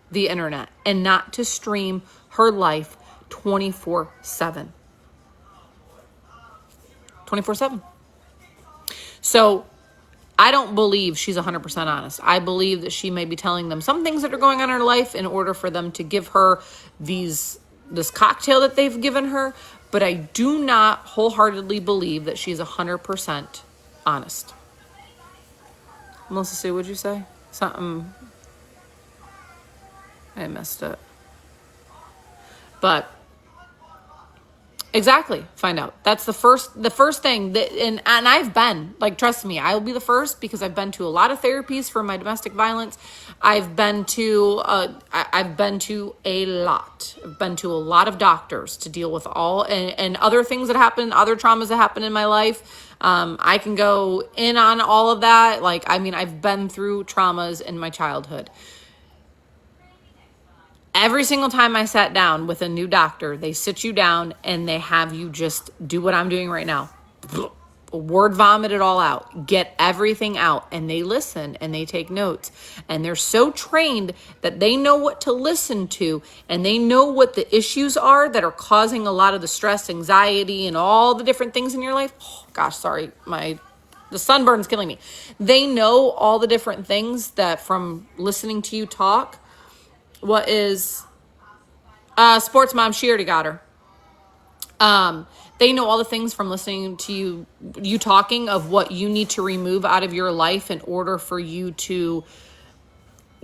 the internet and not to stream her life 24/7. 24/7. So I don't believe she's 100% honest. I believe that she may be telling them some things that are going on in her life in order for them to give her this cocktail that they've given her. But I do not wholeheartedly believe that she's 100% honest. Melissa Sue, what'd you say? Something. I missed it. But exactly, find out. That's the first thing that, and I've been, like, trust me, I will be the first, because I've been to a lot of therapies for my domestic violence. I've been to a lot. I've been to a lot of doctors to deal with all and other things that happen, other traumas that happen in my life. I can go in on all of that. Like, I mean, I've been through traumas in my childhood. Every single time I sat down with a new doctor, they sit you down and they have you just do what I'm doing right now. Word vomit it all out. Get everything out. And they listen and they take notes. And they're so trained that they know what to listen to. And they know what the issues are that are causing a lot of the stress, anxiety, and all the different things in your life. Oh, gosh, sorry. The sunburn's killing me. They know all the different things that, from listening to you talk. What is sports mom? She already got her. They know all the things from listening to you talking of what you need to remove out of your life in order for you to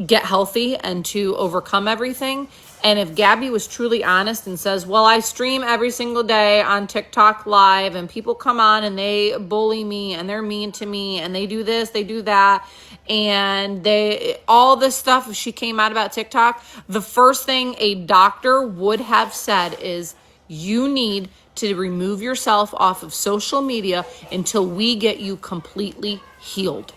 get healthy and to overcome everything. And if Gabi was truly honest and says, well, I stream every single day on TikTok live and people come on and they bully me and they're mean to me and they do this, they do that. And all this stuff, if she came out about TikTok, the first thing a doctor would have said is, you need to remove yourself off of social media until we get you completely healed.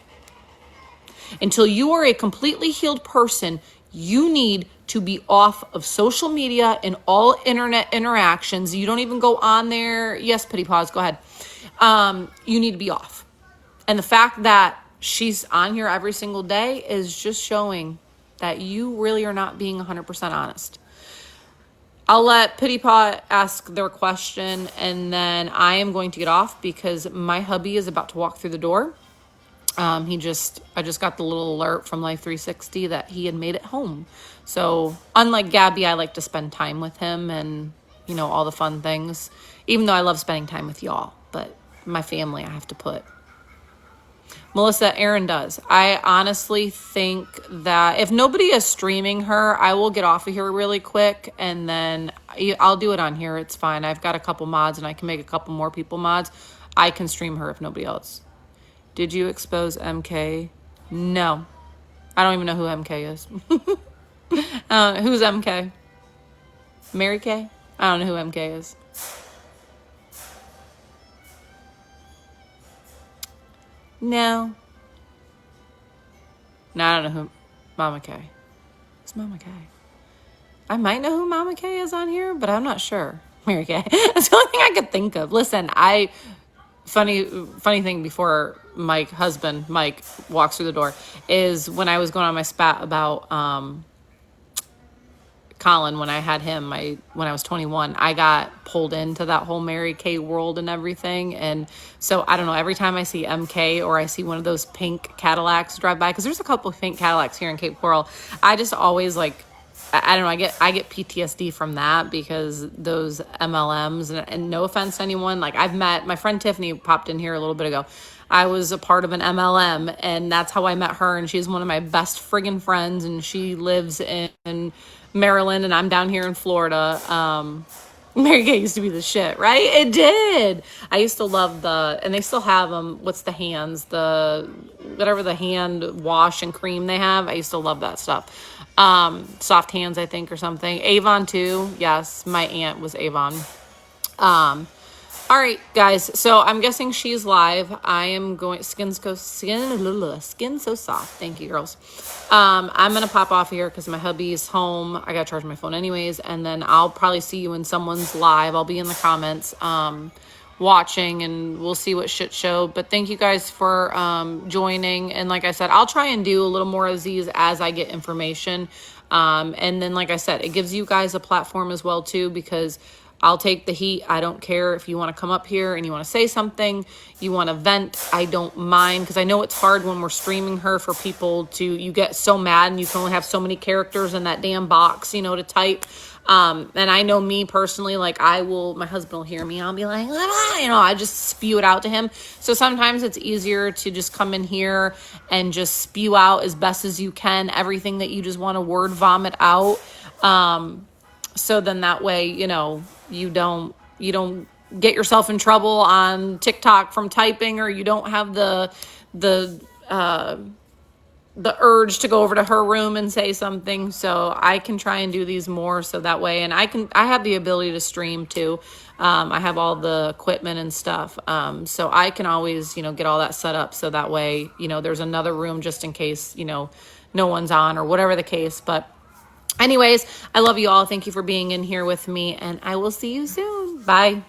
Until you are a completely healed person, you need to be off of social media and all internet interactions. You don't even go on there. Yes, Pity Paws, go ahead. You need to be off. And the fact that she's on here every single day is just showing that you really are not being 100% honest. I'll let Pity Paw ask their question, and then I am going to get off because my hubby is about to walk through the door. I just got the little alert from Life 360 that he had made it home. So unlike Gabi, I like to spend time with him and, all the fun things, even though I love spending time with y'all, but my family, I have to put. Melissa, Aaron does. I honestly think that if nobody is streaming her, I will get off of here really quick and then I'll do it on here. It's fine. I've got a couple mods and I can make a couple more people mods. I can stream her if nobody else. Did you expose MK? No. I don't even know who MK is. Who's MK? Mary Kay? I don't know who MK is. No, I don't know who Mama Kay. Who's Mama Kay? I might know who Mama Kay is on here, but I'm not sure. Mary Kay. That's the only thing I could think of. Listen, funny thing before Mike walks through the door is when I was going on my spat about Colin, when I had him, when I was 21, I got pulled into that whole Mary Kay world and everything. And so I don't know, every time I see MK or I see one of those pink Cadillacs drive by, because there's a couple of pink Cadillacs here in Cape Coral, I just always I don't know, I get PTSD from that, because those MLMs, and no offense to anyone, I've met, my friend Tiffany popped in here a little bit ago. I was a part of an MLM, and that's how I met her, and she's one of my best friggin' friends, and she lives in Maryland, and I'm down here in Florida. Mary Kay used to be the shit, right? It did. I used to love and they still have them. What's the hands? Whatever the hand wash and cream they have. I used to love that stuff. Soft Hands, I think, or something. Avon too. Yes, my aunt was Avon. All right, guys. So I'm guessing she's live. I am going skin so soft. Thank you, girls. I'm gonna pop off here because my hubby's home. I gotta charge my phone anyways, and then I'll probably see you when someone's live. I'll be in the comments watching, and we'll see what shit show. But thank you guys for joining. And like I said, I'll try and do a little more of these as I get information. And then, like I said, it gives you guys a platform as well too, because I'll take the heat. I don't care if you want to come up here and you want to say something, you want to vent. I don't mind, because I know it's hard when we're streaming her for people you get so mad and you can only have so many characters in that damn box, to type. And I know me personally, like my husband will hear me. I'll be like, I just spew it out to him. So sometimes it's easier to just come in here and just spew out as best as you can, everything that you just want to word vomit out. So then that way, you don't get yourself in trouble on TikTok from typing, or you don't have the urge to go over to her room and say something. So I can try and do these more so that way. And I have the ability to stream too. I have all the equipment and stuff. So I can always, get all that set up. So that way, there's another room just in case, no one's on or whatever the case. But anyways, I love you all. Thank you for being in here with me, and I will see you soon. Bye.